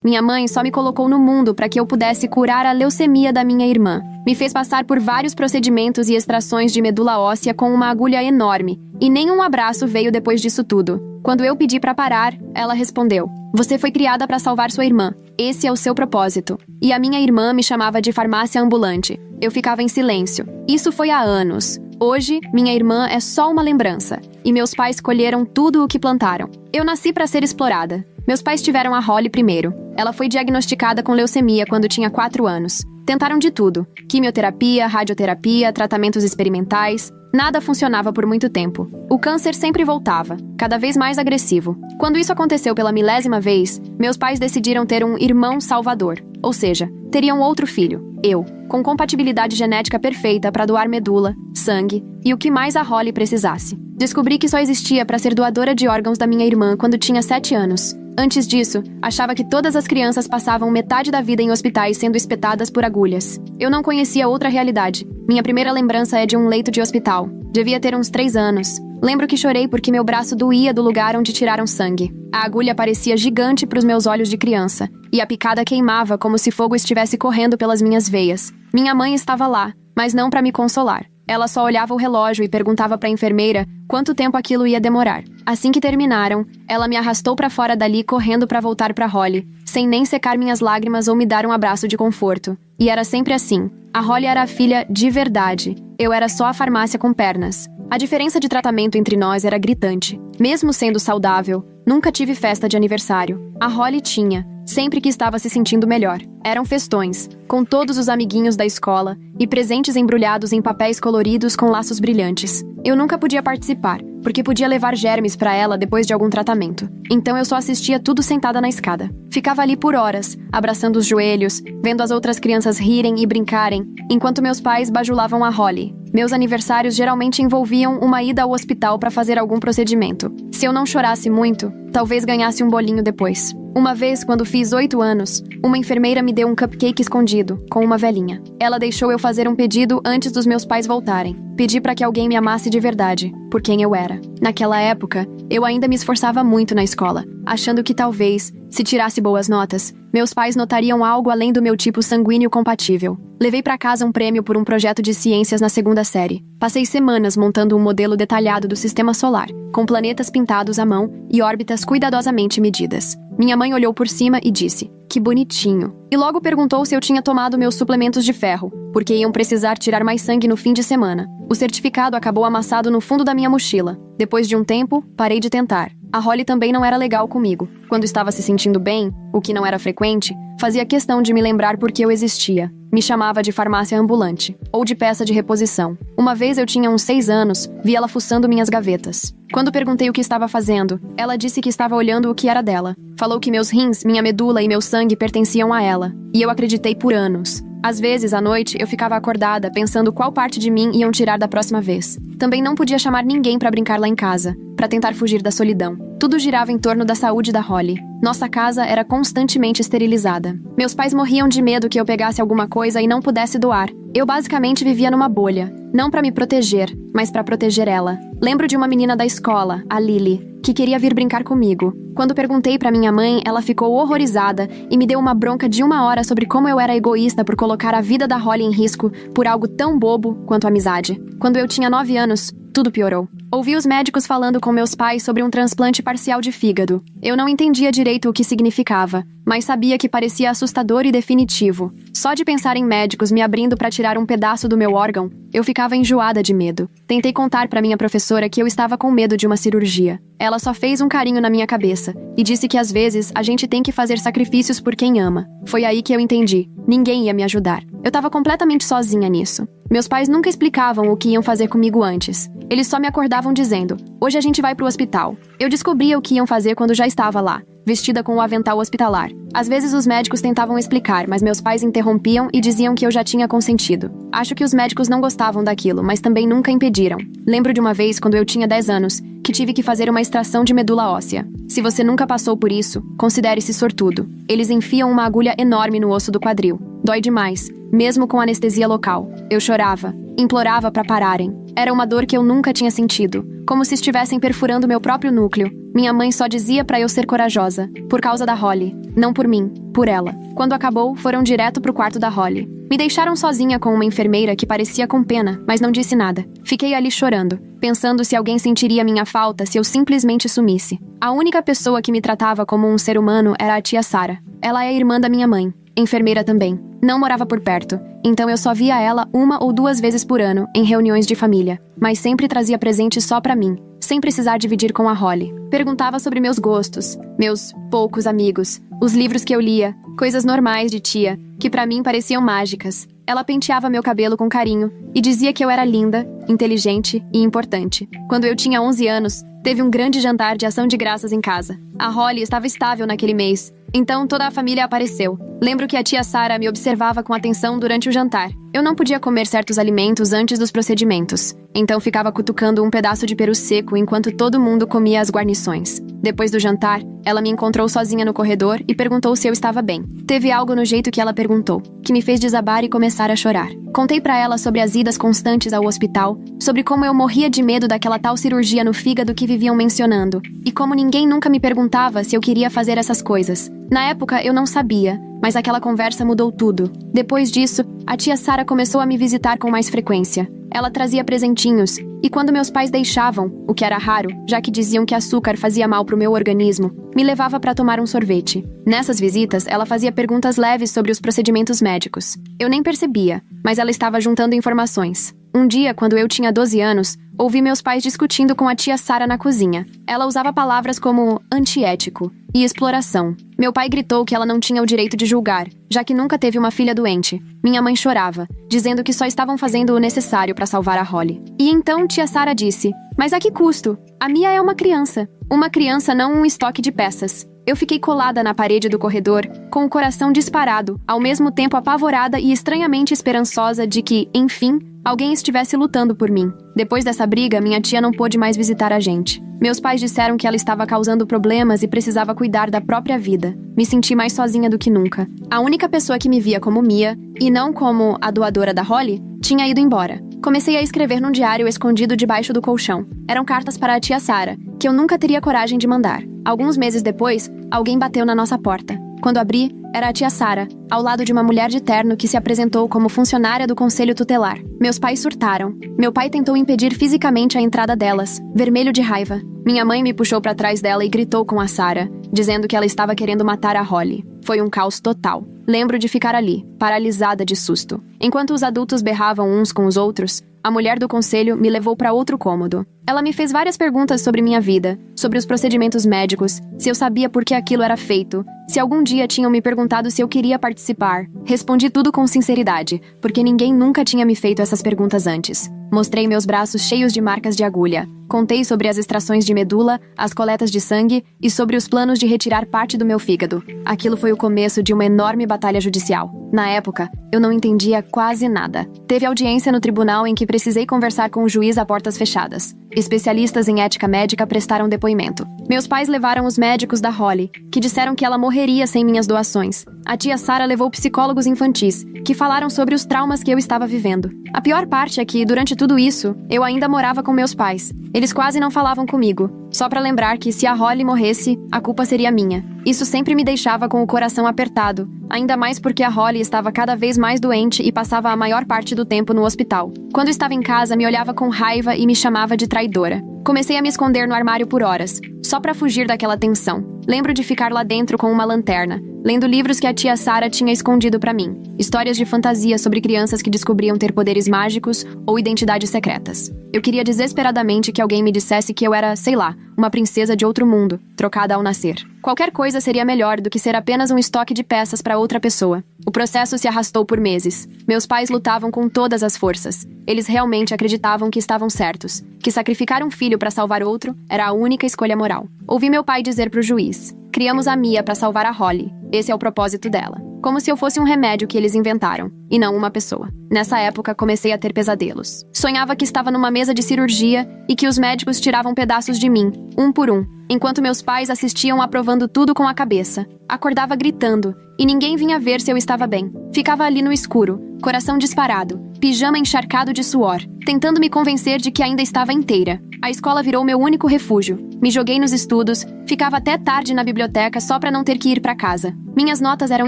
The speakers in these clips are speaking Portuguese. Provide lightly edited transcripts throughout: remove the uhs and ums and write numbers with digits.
Minha mãe só me colocou no mundo para que eu pudesse curar a leucemia da minha irmã. Me fez passar por vários procedimentos e extrações de medula óssea com uma agulha enorme, e nenhum abraço veio depois disso tudo. Quando eu pedi para parar, ela respondeu: "Você foi criada para salvar sua irmã. Esse é o seu propósito." E a minha irmã me chamava de farmácia ambulante. Eu ficava em silêncio. Isso foi há anos. Hoje, minha irmã é só uma lembrança, e meus pais colheram tudo o que plantaram. Eu nasci para ser explorada. Meus pais tiveram a Holly primeiro. Ela foi diagnosticada com leucemia quando tinha 4 anos. Tentaram de tudo: quimioterapia, radioterapia, tratamentos experimentais. Nada funcionava por muito tempo. O câncer sempre voltava, cada vez mais agressivo. Quando isso aconteceu pela milésima vez, meus pais decidiram ter um irmão salvador. Ou seja, teriam outro filho, eu, com compatibilidade genética perfeita para doar medula, sangue e o que mais a Holly precisasse. Descobri que só existia para ser doadora de órgãos da minha irmã quando tinha 7 anos. Antes disso, achava que todas as crianças passavam metade da vida em hospitais sendo espetadas por agulhas. Eu não conhecia outra realidade. Minha primeira lembrança é de um leito de hospital. Devia ter uns 3 anos. Lembro que chorei porque meu braço doía do lugar onde tiraram sangue. A agulha parecia gigante para os meus olhos de criança, e a picada queimava como se fogo estivesse correndo pelas minhas veias. Minha mãe estava lá, mas não para me consolar. Ela só olhava o relógio e perguntava para a enfermeira quanto tempo aquilo ia demorar. Assim que terminaram, ela me arrastou para fora dali correndo para voltar para Holly, sem nem secar minhas lágrimas ou me dar um abraço de conforto. E era sempre assim. A Holly era a filha de verdade. Eu era só a farmácia com pernas. A diferença de tratamento entre nós era gritante. Mesmo sendo saudável, nunca tive festa de aniversário. A Holly tinha, sempre que estava se sentindo melhor. Eram festões, com todos os amiguinhos da escola e presentes embrulhados em papéis coloridos com laços brilhantes. Eu nunca podia participar, porque podia levar germes para ela depois de algum tratamento. Então eu só assistia tudo sentada na escada. Ficava ali por horas, abraçando os joelhos, vendo as outras crianças rirem e brincarem, enquanto meus pais bajulavam a Holly. Meus aniversários geralmente envolviam uma ida ao hospital para fazer algum procedimento. Se eu não chorasse muito, talvez ganhasse um bolinho depois. Uma vez, quando fiz 8 anos, uma enfermeira me deu um cupcake escondido, com uma velhinha. Ela deixou eu fazer um pedido antes dos meus pais voltarem. Pedi para que alguém me amasse de verdade, por quem eu era. Naquela época, eu ainda me esforçava muito na escola, achando que talvez, se tirasse boas notas, meus pais notariam algo além do meu tipo sanguíneo compatível. Levei para casa um prêmio por um projeto de ciências na 2ª série. Passei semanas montando um modelo detalhado do sistema solar, com planetas pintados à mão e órbitas cuidadosamente medidas. Minha mãe olhou por cima e disse: "Que bonitinho." E logo perguntou se eu tinha tomado meus suplementos de ferro, porque iam precisar tirar mais sangue no fim de semana. O certificado acabou amassado no fundo da minha mochila. Depois de um tempo, parei de tentar. A Holly também não era legal comigo. Quando estava se sentindo bem, o que não era frequente, fazia questão de me lembrar por que eu existia. Me chamava de farmácia ambulante, ou de peça de reposição. Uma vez eu tinha uns 6 anos, vi ela fuçando minhas gavetas. Quando perguntei o que estava fazendo, ela disse que estava olhando o que era dela. Falou que meus rins, minha medula e meu sangue pertenciam a ela. E eu acreditei por anos. Às vezes, à noite, eu ficava acordada, pensando qual parte de mim iam tirar da próxima vez. Também não podia chamar ninguém para brincar lá em casa, para tentar fugir da solidão. Tudo girava em torno da saúde da Holly. Nossa casa era constantemente esterilizada. Meus pais morriam de medo que eu pegasse alguma coisa e não pudesse doar. Eu basicamente vivia numa bolha. Não para me proteger, mas para proteger ela. Lembro de uma menina da escola, a Lily, que queria vir brincar comigo. Quando perguntei para minha mãe, ela ficou horrorizada e me deu uma bronca de 1 hora sobre como eu era egoísta por colocar a vida da Holly em risco por algo tão bobo quanto amizade. Quando eu tinha 9 anos, tudo piorou. Ouvi os médicos falando com meus pais sobre um transplante parcial de fígado. Eu não entendia direito o que significava, mas sabia que parecia assustador e definitivo. Só de pensar em médicos me abrindo para tirar um pedaço do meu órgão, eu ficava enjoada de medo. Tentei contar para minha professora que eu estava com medo de uma cirurgia. Ela só fez um carinho na minha cabeça e disse que às vezes a gente tem que fazer sacrifícios por quem ama. Foi aí que eu entendi. Ninguém ia me ajudar. Eu estava completamente sozinha nisso. Meus pais nunca explicavam o que iam fazer comigo antes. Eles só me acordavam dizendo: "Hoje a gente vai pro hospital." Eu descobria o que iam fazer quando já estava lá, vestida com o avental hospitalar. Às vezes os médicos tentavam explicar, mas meus pais interrompiam e diziam que eu já tinha consentido. Acho que os médicos não gostavam daquilo, mas também nunca impediram. Lembro de uma vez, quando eu tinha 10 anos, que tive que fazer uma extração de medula óssea. Se você nunca passou por isso, considere-se sortudo. Eles enfiam uma agulha enorme no osso do quadril. Dói demais, mesmo com anestesia local. Eu chorava, implorava para pararem. Era uma dor que eu nunca tinha sentido, como se estivessem perfurando meu próprio núcleo. Minha mãe só dizia para eu ser corajosa, por causa da Holly. Não por mim, por ela. Quando acabou, foram direto pro quarto da Holly. Me deixaram sozinha com uma enfermeira que parecia com pena, mas não disse nada. Fiquei ali chorando, pensando se alguém sentiria minha falta se eu simplesmente sumisse. A única pessoa que me tratava como um ser humano era a tia Sarah. Ela é a irmã da minha mãe, enfermeira também. Não morava por perto, então eu só via ela 1 ou 2 vezes por ano, em reuniões de família. Mas sempre trazia presente só pra mim, sem precisar dividir com a Holly. Perguntava sobre meus gostos, meus poucos amigos, os livros que eu lia, coisas normais de tia, que pra mim pareciam mágicas. Ela penteava meu cabelo com carinho e dizia que eu era linda, inteligente e importante. Quando eu tinha 11 anos, teve um grande jantar de ação de graças em casa. A Holly estava estável naquele mês, então toda a família apareceu. Lembro que a tia Sarah me observava com atenção durante o jantar. Eu não podia comer certos alimentos antes dos procedimentos, então ficava cutucando um pedaço de peru seco enquanto todo mundo comia as guarnições. Depois do jantar, ela me encontrou sozinha no corredor e perguntou se eu estava bem. Teve algo no jeito que ela perguntou, que me fez desabar e começar a chorar. Contei pra ela sobre as idas constantes ao hospital, sobre como eu morria de medo daquela tal cirurgia no fígado que viviam mencionando, e como ninguém nunca me perguntava se eu queria fazer essas coisas. Na época, eu não sabia, mas aquela conversa mudou tudo. Depois disso, a tia Sarah começou a me visitar com mais frequência. Ela trazia presentinhos, e quando meus pais deixavam, o que era raro, já que diziam que açúcar fazia mal pro meu organismo, me levava para tomar um sorvete. Nessas visitas, ela fazia perguntas leves sobre os procedimentos médicos. Eu nem percebia, mas ela estava juntando informações. Um dia, quando eu tinha 12 anos, ouvi meus pais discutindo com a tia Sarah na cozinha. Ela usava palavras como antiético e exploração. Meu pai gritou que ela não tinha o direito de julgar, já que nunca teve uma filha doente. Minha mãe chorava, dizendo que só estavam fazendo o necessário para salvar a Holly. E então tia Sarah disse: "Mas a que custo? A Mia é uma criança. Uma criança, não um estoque de peças." Eu fiquei colada na parede do corredor, com o coração disparado, ao mesmo tempo apavorada e estranhamente esperançosa de que, enfim, alguém estivesse lutando por mim. Depois dessa briga, minha tia não pôde mais visitar a gente. Meus pais disseram que ela estava causando problemas e precisava cuidar da própria vida. Me senti mais sozinha do que nunca. A única pessoa que me via como Mia, e não como a doadora da Holly, tinha ido embora. Comecei a escrever num diário escondido debaixo do colchão. Eram cartas para a tia Sarah, que eu nunca teria coragem de mandar. Alguns meses depois, alguém bateu na nossa porta. Quando abri, era a tia Sarah, ao lado de uma mulher de terno que se apresentou como funcionária do conselho tutelar. Meus pais surtaram. Meu pai tentou impedir fisicamente a entrada delas, vermelho de raiva. Minha mãe me puxou para trás dela e gritou com a Sarah, dizendo que ela estava querendo matar a Holly. Foi um caos total. Lembro de ficar ali, paralisada de susto. Enquanto os adultos berravam uns com os outros, a mulher do conselho me levou para outro cômodo. Ela me fez várias perguntas sobre minha vida, sobre os procedimentos médicos, se eu sabia por que aquilo era feito, se algum dia tinham me perguntado se eu queria participar. Respondi tudo com sinceridade, porque ninguém nunca tinha me feito essas perguntas antes. Mostrei meus braços cheios de marcas de agulha. Contei sobre as extrações de medula, as coletas de sangue e sobre os planos de retirar parte do meu fígado. Aquilo foi o começo de uma enorme batalha judicial. Na época, eu não entendia quase nada. Teve audiência no tribunal em que precisei conversar com o juiz a portas fechadas. Especialistas em ética médica prestaram depoimento. Meus pais levaram os médicos da Holly, que disseram que ela morreria sem minhas doações. A tia Sarah levou psicólogos infantis, que falaram sobre os traumas que eu estava vivendo. A pior parte é que, durante tudo isso, eu ainda morava com meus pais. Eles quase não falavam comigo, só pra lembrar que se a Holly morresse, a culpa seria minha. Isso sempre me deixava com o coração apertado, ainda mais porque a Holly estava cada vez mais doente e passava a maior parte do tempo no hospital. Quando estava em casa, me olhava com raiva e me chamava de traidora. Comecei a me esconder no armário por horas, só pra fugir daquela tensão. Lembro de ficar lá dentro com uma lanterna, lendo livros que a tia Sarah tinha escondido pra mim. Histórias de fantasia sobre crianças que descobriam ter poderes mágicos ou identidades secretas. Eu queria desesperadamente que alguém me dissesse que eu era, sei lá, uma princesa de outro mundo, trocada ao nascer. Qualquer coisa seria melhor do que ser apenas um estoque de peças para outra pessoa. O processo se arrastou por meses. Meus pais lutavam com todas as forças. Eles realmente acreditavam que estavam certos, que sacrificar um filho para salvar outro era a única escolha moral. Ouvi meu pai dizer pro juiz: "Criamos a Mia para salvar a Holly. Esse é o propósito dela." Como se eu fosse um remédio que eles inventaram, e não uma pessoa. Nessa época, comecei a ter pesadelos. Sonhava que estava numa mesa de cirurgia e que os médicos tiravam pedaços de mim, um por um, enquanto meus pais assistiam aprovando tudo com a cabeça. Acordava gritando, e ninguém vinha ver se eu estava bem. Ficava ali no escuro, coração disparado, pijama encharcado de suor, tentando me convencer de que ainda estava inteira. A escola virou meu único refúgio. Me joguei nos estudos, ficava até tarde na biblioteca só para não ter que ir para casa. Minhas notas eram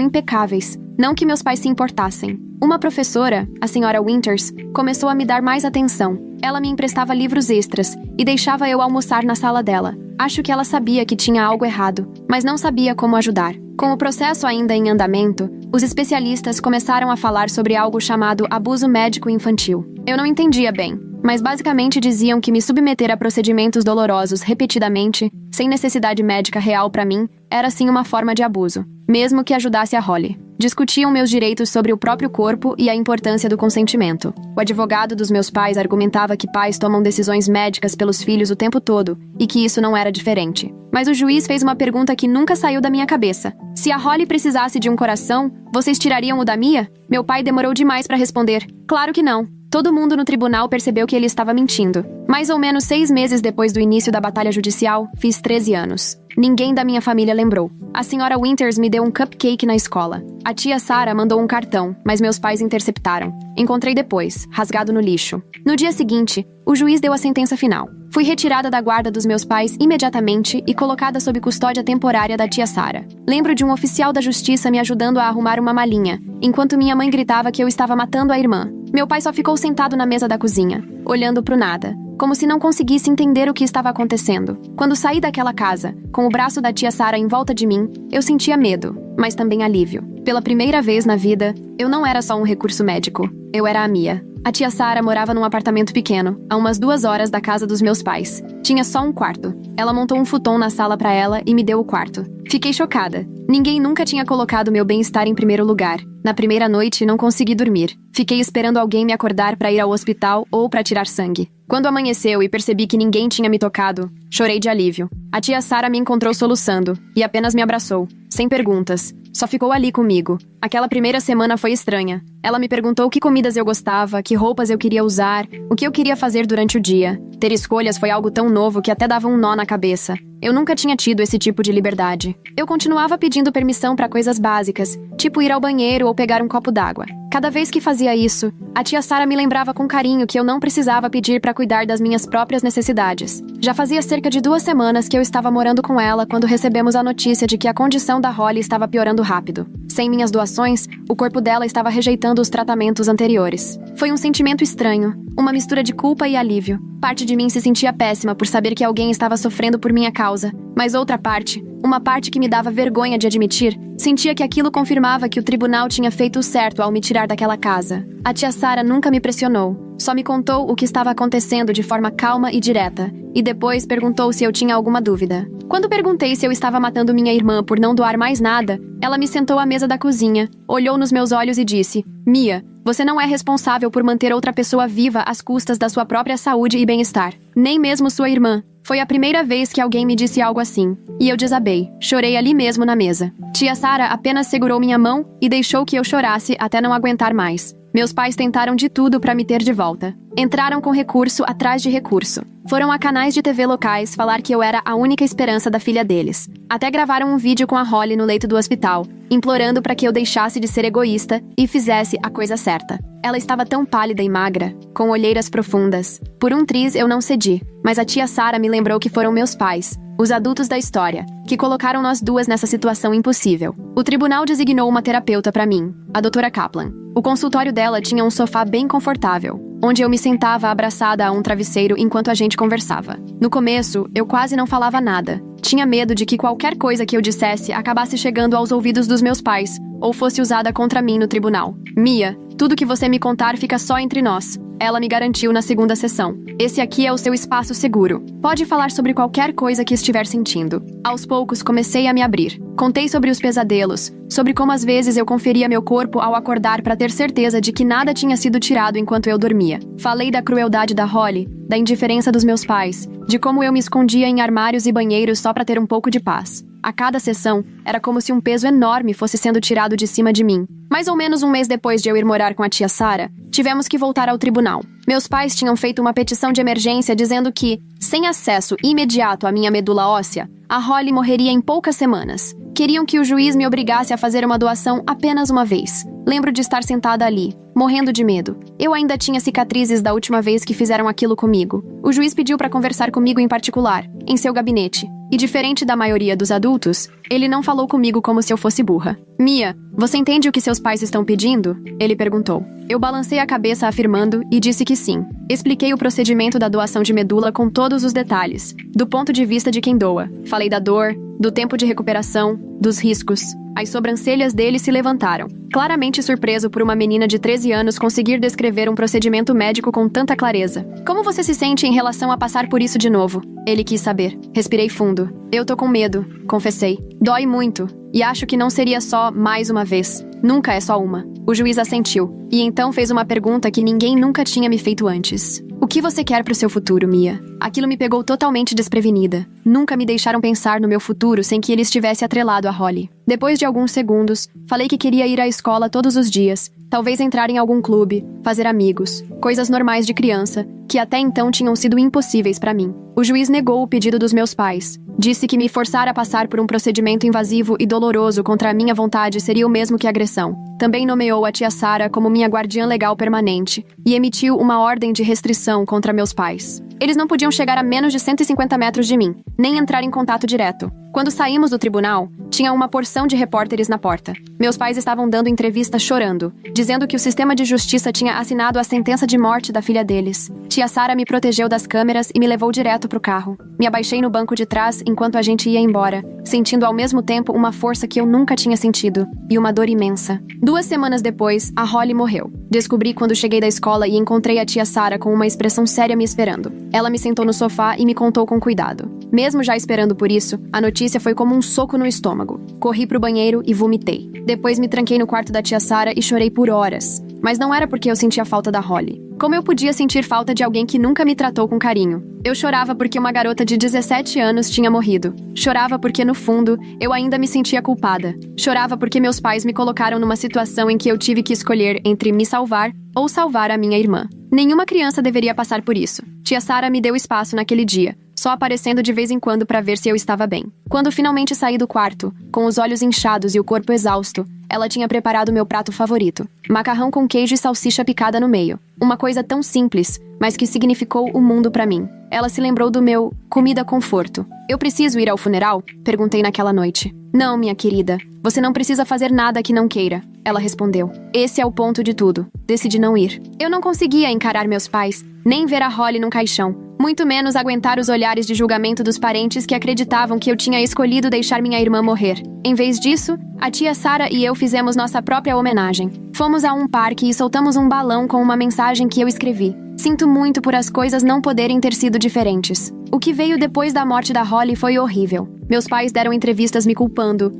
impecáveis, não que meus pais se importassem. Uma professora, a senhora Winters, começou a me dar mais atenção. Ela me emprestava livros extras e deixava eu almoçar na sala dela. Acho que ela sabia que tinha algo errado, mas não sabia como ajudar. Com o processo ainda em andamento, os especialistas começaram a falar sobre algo chamado abuso médico infantil. Eu não entendia bem, mas basicamente diziam que me submeter a procedimentos dolorosos repetidamente, sem necessidade médica real para mim, era sim uma forma de abuso, mesmo que ajudasse a Holly. Discutiam meus direitos sobre o próprio corpo e a importância do consentimento. O advogado dos meus pais argumentava que pais tomam decisões médicas pelos filhos o tempo todo e que isso não era diferente. Mas o juiz fez uma pergunta que nunca saiu da minha cabeça. Se a Holly precisasse de um coração, vocês tirariam o da Mia? Meu pai demorou demais para responder. Claro que não. Todo mundo no tribunal percebeu que ele estava mentindo. Mais ou menos 6 meses depois do início da batalha judicial, fiz 13 anos. Ninguém da minha família lembrou. A senhora Winters me deu um cupcake na escola. A tia Sarah mandou um cartão, mas meus pais interceptaram. Encontrei depois, rasgado no lixo. No dia seguinte, o juiz deu a sentença final. Fui retirada da guarda dos meus pais imediatamente e colocada sob custódia temporária da tia Sarah. Lembro de um oficial da justiça me ajudando a arrumar uma malinha, enquanto minha mãe gritava que eu estava matando a irmã. Meu pai só ficou sentado na mesa da cozinha, olhando pro nada, como se não conseguisse entender o que estava acontecendo. Quando saí daquela casa, com o braço da tia Sarah em volta de mim, eu sentia medo, mas também alívio. Pela primeira vez na vida, eu não era só um recurso médico, eu era a Mia. A tia Sarah morava num apartamento pequeno, a umas 2 horas da casa dos meus pais. Tinha só um quarto. Ela montou um futon na sala para ela e me deu o quarto. Fiquei chocada. Ninguém nunca tinha colocado meu bem-estar em primeiro lugar. Na primeira noite, não consegui dormir. Fiquei esperando alguém me acordar para ir ao hospital ou para tirar sangue. Quando amanheceu e percebi que ninguém tinha me tocado, chorei de alívio. A tia Sarah me encontrou soluçando e apenas me abraçou, sem perguntas. Só ficou ali comigo. Aquela primeira semana foi estranha. Ela me perguntou que comidas eu gostava, que roupas eu queria usar, o que eu queria fazer durante o dia. Ter escolhas foi algo tão novo que até dava um nó na cabeça. Eu nunca tinha tido esse tipo de liberdade. Eu continuava pedindo permissão para coisas básicas, tipo ir ao banheiro ou pegar um copo d'água. Cada vez que fazia isso, a tia Sarah me lembrava com carinho que eu não precisava pedir para cuidar das minhas próprias necessidades. Já fazia cerca de 2 semanas que eu estava morando com ela quando recebemos a notícia de que a condição da Holly estava piorando rápido. Sem minhas doações, o corpo dela estava rejeitando os tratamentos anteriores. Foi um sentimento estranho, uma mistura de culpa e alívio. Parte de mim se sentia péssima por saber que alguém estava sofrendo por minha causa, mas outra parte, uma parte que me dava vergonha de admitir, sentia que aquilo confirmava que o tribunal tinha feito o certo ao me tirar daquela casa. A tia Sarah nunca me pressionou, só me contou o que estava acontecendo de forma calma e direta, e depois perguntou se eu tinha alguma dúvida. Quando perguntei se eu estava matando minha irmã por não doar mais nada, ela me sentou à mesa da cozinha, olhou nos meus olhos e disse: Mia, você não é responsável por manter outra pessoa viva às custas da sua própria saúde e bem-estar. Nem mesmo sua irmã. Foi a primeira vez que alguém me disse algo assim. E eu desabei. Chorei ali mesmo na mesa. Tia Sarah apenas segurou minha mão e deixou que eu chorasse até não aguentar mais. Meus pais tentaram de tudo para me ter de volta. Entraram com recurso atrás de recurso. Foram a canais de TV locais falar que eu era a única esperança da filha deles. Até gravaram um vídeo com a Holly no leito do hospital, implorando para que eu deixasse de ser egoísta e fizesse a coisa certa. Ela estava tão pálida e magra, com olheiras profundas. Por um triz eu não cedi, mas a tia Sarah me lembrou que foram meus pais, os adultos da história, que colocaram nós duas nessa situação impossível. O tribunal designou uma terapeuta para mim, a doutora Kaplan. O consultório dela tinha um sofá bem confortável, onde eu me sentava abraçada a um travesseiro enquanto a gente conversava. No começo, eu quase não falava nada. Tinha medo de que qualquer coisa que eu dissesse acabasse chegando aos ouvidos dos meus pais, ou fosse usada contra mim no tribunal. Mia, tudo que você me contar fica só entre nós. Ela me garantiu na segunda sessão. Esse aqui é o seu espaço seguro. Pode falar sobre qualquer coisa que estiver sentindo. Aos poucos, comecei a me abrir. Contei sobre os pesadelos, sobre como às vezes eu conferia meu corpo ao acordar para ter certeza de que nada tinha sido tirado enquanto eu dormia. Falei da crueldade da Holly, da indiferença dos meus pais, de como eu me escondia em armários e banheiros só para ter um pouco de paz. A cada sessão, era como se um peso enorme fosse sendo tirado de cima de mim. Mais ou menos um mês depois de eu ir morar com a tia Sarah, tivemos que voltar ao tribunal. Meus pais tinham feito uma petição de emergência dizendo que, sem acesso imediato à minha medula óssea, a Holly morreria em poucas semanas. Queriam que o juiz me obrigasse a fazer uma doação apenas uma vez. Lembro de estar sentada ali, morrendo de medo. Eu ainda tinha cicatrizes da última vez que fizeram aquilo comigo. O juiz pediu para conversar comigo em particular, em seu gabinete. E diferente da maioria dos adultos, ele não falou comigo como se eu fosse burra. Mia, você entende o que seus pais estão pedindo? Ele perguntou. Eu balancei a cabeça afirmando e disse que sim. Expliquei o procedimento da doação de medula com todos os detalhes, do ponto de vista de quem doa. Falei da dor, do tempo de recuperação, dos riscos. As sobrancelhas dele se levantaram, claramente surpreso por uma menina de 13 anos conseguir descrever um procedimento médico com tanta clareza. Como você se sente em relação a passar por isso de novo? Ele quis saber. Respirei fundo. Eu tô com medo, confessei. Dói muito. E acho que não seria só mais uma vez. Nunca é só uma. O juiz assentiu. E então fez uma pergunta que ninguém nunca tinha me feito antes. O que você quer pro seu futuro, Mia? Aquilo me pegou totalmente desprevenida. Nunca me deixaram pensar no meu futuro sem que ele estivesse atrelado a Holly. Depois de alguns segundos, falei que queria ir à escola todos os dias, talvez entrar em algum clube, fazer amigos, coisas normais de criança, que até então tinham sido impossíveis para mim. O juiz negou o pedido dos meus pais. Disse que me forçar a passar por um procedimento invasivo e doloroso contra a minha vontade seria o mesmo que agressão. Também nomeou a tia Sarah como minha guardiã legal permanente e emitiu uma ordem de restrição contra meus pais. Eles não podiam chegar a menos de 150 metros de mim, nem entrar em contato direto. Quando saímos do tribunal, tinha uma porção de repórteres na porta. Meus pais estavam dando entrevista chorando, dizendo que o sistema de justiça tinha assinado a sentença de morte da filha deles. Tia Sarah me protegeu das câmeras e me levou direto pro carro. Me abaixei no banco de trás enquanto a gente ia embora, sentindo ao mesmo tempo uma força que eu nunca tinha sentido, e uma dor imensa. 2 semanas depois, a Holly morreu. Descobri quando cheguei da escola e encontrei a tia Sarah com uma expressão séria me esperando. Ela me sentou no sofá e me contou com cuidado. Mesmo já esperando por isso, a notícia foi como um soco no estômago. Corri pro banheiro e vomitei. Depois me tranquei no quarto da tia Sarah e chorei por horas. Mas não era porque eu sentia falta da Holly. Como eu podia sentir falta de alguém que nunca me tratou com carinho? Eu chorava porque uma garota de 17 anos tinha morrido. Chorava porque, no fundo, eu ainda me sentia culpada. Chorava porque meus pais me colocaram numa situação em que eu tive que escolher entre me salvar ou salvar a minha irmã. Nenhuma criança deveria passar por isso. Tia Sarah me deu espaço naquele dia, só aparecendo de vez em quando para ver se eu estava bem. Quando finalmente saí do quarto, com os olhos inchados e o corpo exausto, ela tinha preparado meu prato favorito: macarrão com queijo e salsicha picada no meio. Uma coisa tão simples, mas que significou o mundo para mim. Ela se lembrou do meu comida conforto. Eu preciso ir ao funeral? Perguntei naquela noite. Não, minha querida. Você não precisa fazer nada que não queira. Ela respondeu. Esse é o ponto de tudo. Decidi não ir. Eu não conseguia encarar meus pais, nem ver a Holly num caixão. Muito menos aguentar os olhares de julgamento dos parentes que acreditavam que eu tinha escolhido deixar minha irmã morrer. Em vez disso, a tia Sarah e eu fizemos nossa própria homenagem. Fomos a um parque e soltamos um balão com uma mensagem que eu escrevi. Sinto muito por as coisas não poderem ter sido diferentes. O que veio depois da morte da Holly foi horrível. Meus pais deram entrevistas me culpando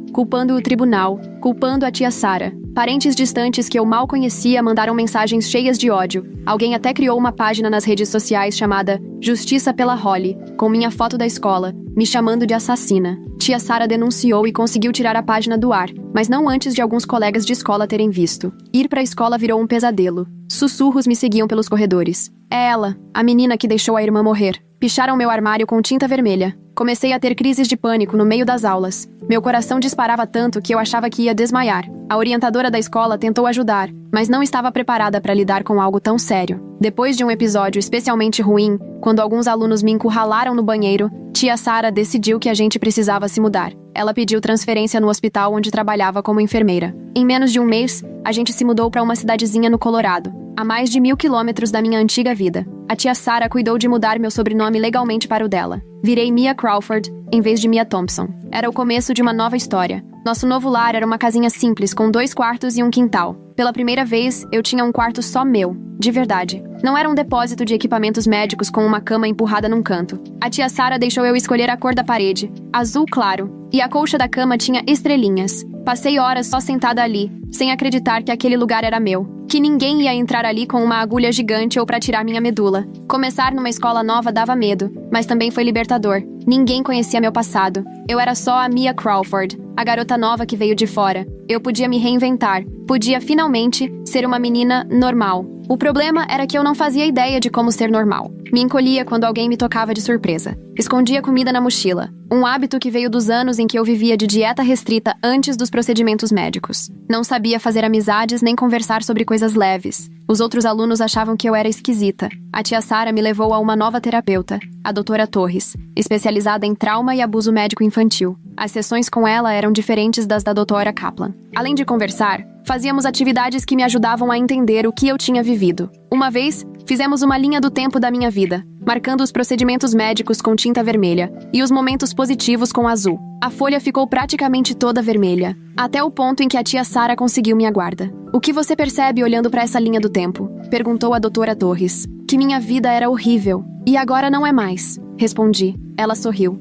o tribunal, culpando a tia Sarah. Parentes distantes que eu mal conhecia mandaram mensagens cheias de ódio. Alguém até criou uma página nas redes sociais chamada Justiça pela Holly, com minha foto da escola, me chamando de assassina. Tia Sarah denunciou e conseguiu tirar a página do ar, mas não antes de alguns colegas de escola terem visto. Ir pra escola virou um pesadelo. Sussurros me seguiam pelos corredores. É ela, a menina que deixou a irmã morrer. Picharam meu armário com tinta vermelha. Comecei a ter crises de pânico no meio das aulas. Meu coração disparava tanto que eu achava que ia desmaiar. A orientadora da escola tentou ajudar, mas não estava preparada para lidar com algo tão sério. Depois de um episódio especialmente ruim, quando alguns alunos me encurralaram no banheiro, tia Sarah decidiu que a gente precisava se mudar. Ela pediu transferência no hospital onde trabalhava como enfermeira. Em menos de um mês, a gente se mudou para uma cidadezinha no Colorado, a mais de 1.000 quilômetros da minha antiga vida. A tia Sarah cuidou de mudar meu sobrenome legalmente para o dela. Virei Mia Crawford, em vez de Mia Thompson. Era o começo de uma nova história. Nosso novo lar era uma casinha simples, com 2 quartos e um quintal. Pela primeira vez, eu tinha um quarto só meu, de verdade. Não era um depósito de equipamentos médicos com uma cama empurrada num canto. A tia Sarah deixou eu escolher a cor da parede, azul claro, e a colcha da cama tinha estrelinhas. Passei horas só sentada ali, sem acreditar que aquele lugar era meu. Que ninguém ia entrar ali com uma agulha gigante ou pra tirar minha medula. Começar numa escola nova dava medo, mas também foi libertador. Ninguém conhecia meu passado. Eu era só a Mia Crawford, a garota nova que veio de fora. Eu podia me reinventar. Podia finalmente ser uma menina normal. O problema era que eu não fazia ideia de como ser normal. Me encolhia quando alguém me tocava de surpresa. Escondia comida na mochila, um hábito que veio dos anos em que eu vivia de dieta restrita antes dos procedimentos médicos. Não sabia fazer amizades nem conversar sobre coisas leves. Os outros alunos achavam que eu era esquisita. A tia Sara me levou a uma nova terapeuta, a doutora Torres, especializada em trauma e abuso médico infantil. As sessões com ela eram diferentes das da doutora Kaplan. Além de conversar, fazíamos atividades que me ajudavam a entender o que eu tinha vivido. Uma vez, fizemos uma linha do tempo da minha vida, marcando os procedimentos médicos com tinta vermelha e os momentos positivos com azul. A folha ficou praticamente toda vermelha, até o ponto em que a tia Sara conseguiu minha guarda. "O que você percebe olhando para essa linha do tempo?" perguntou a doutora Torres. "Que minha vida era horrível. E agora não é mais", respondi. Ela sorriu.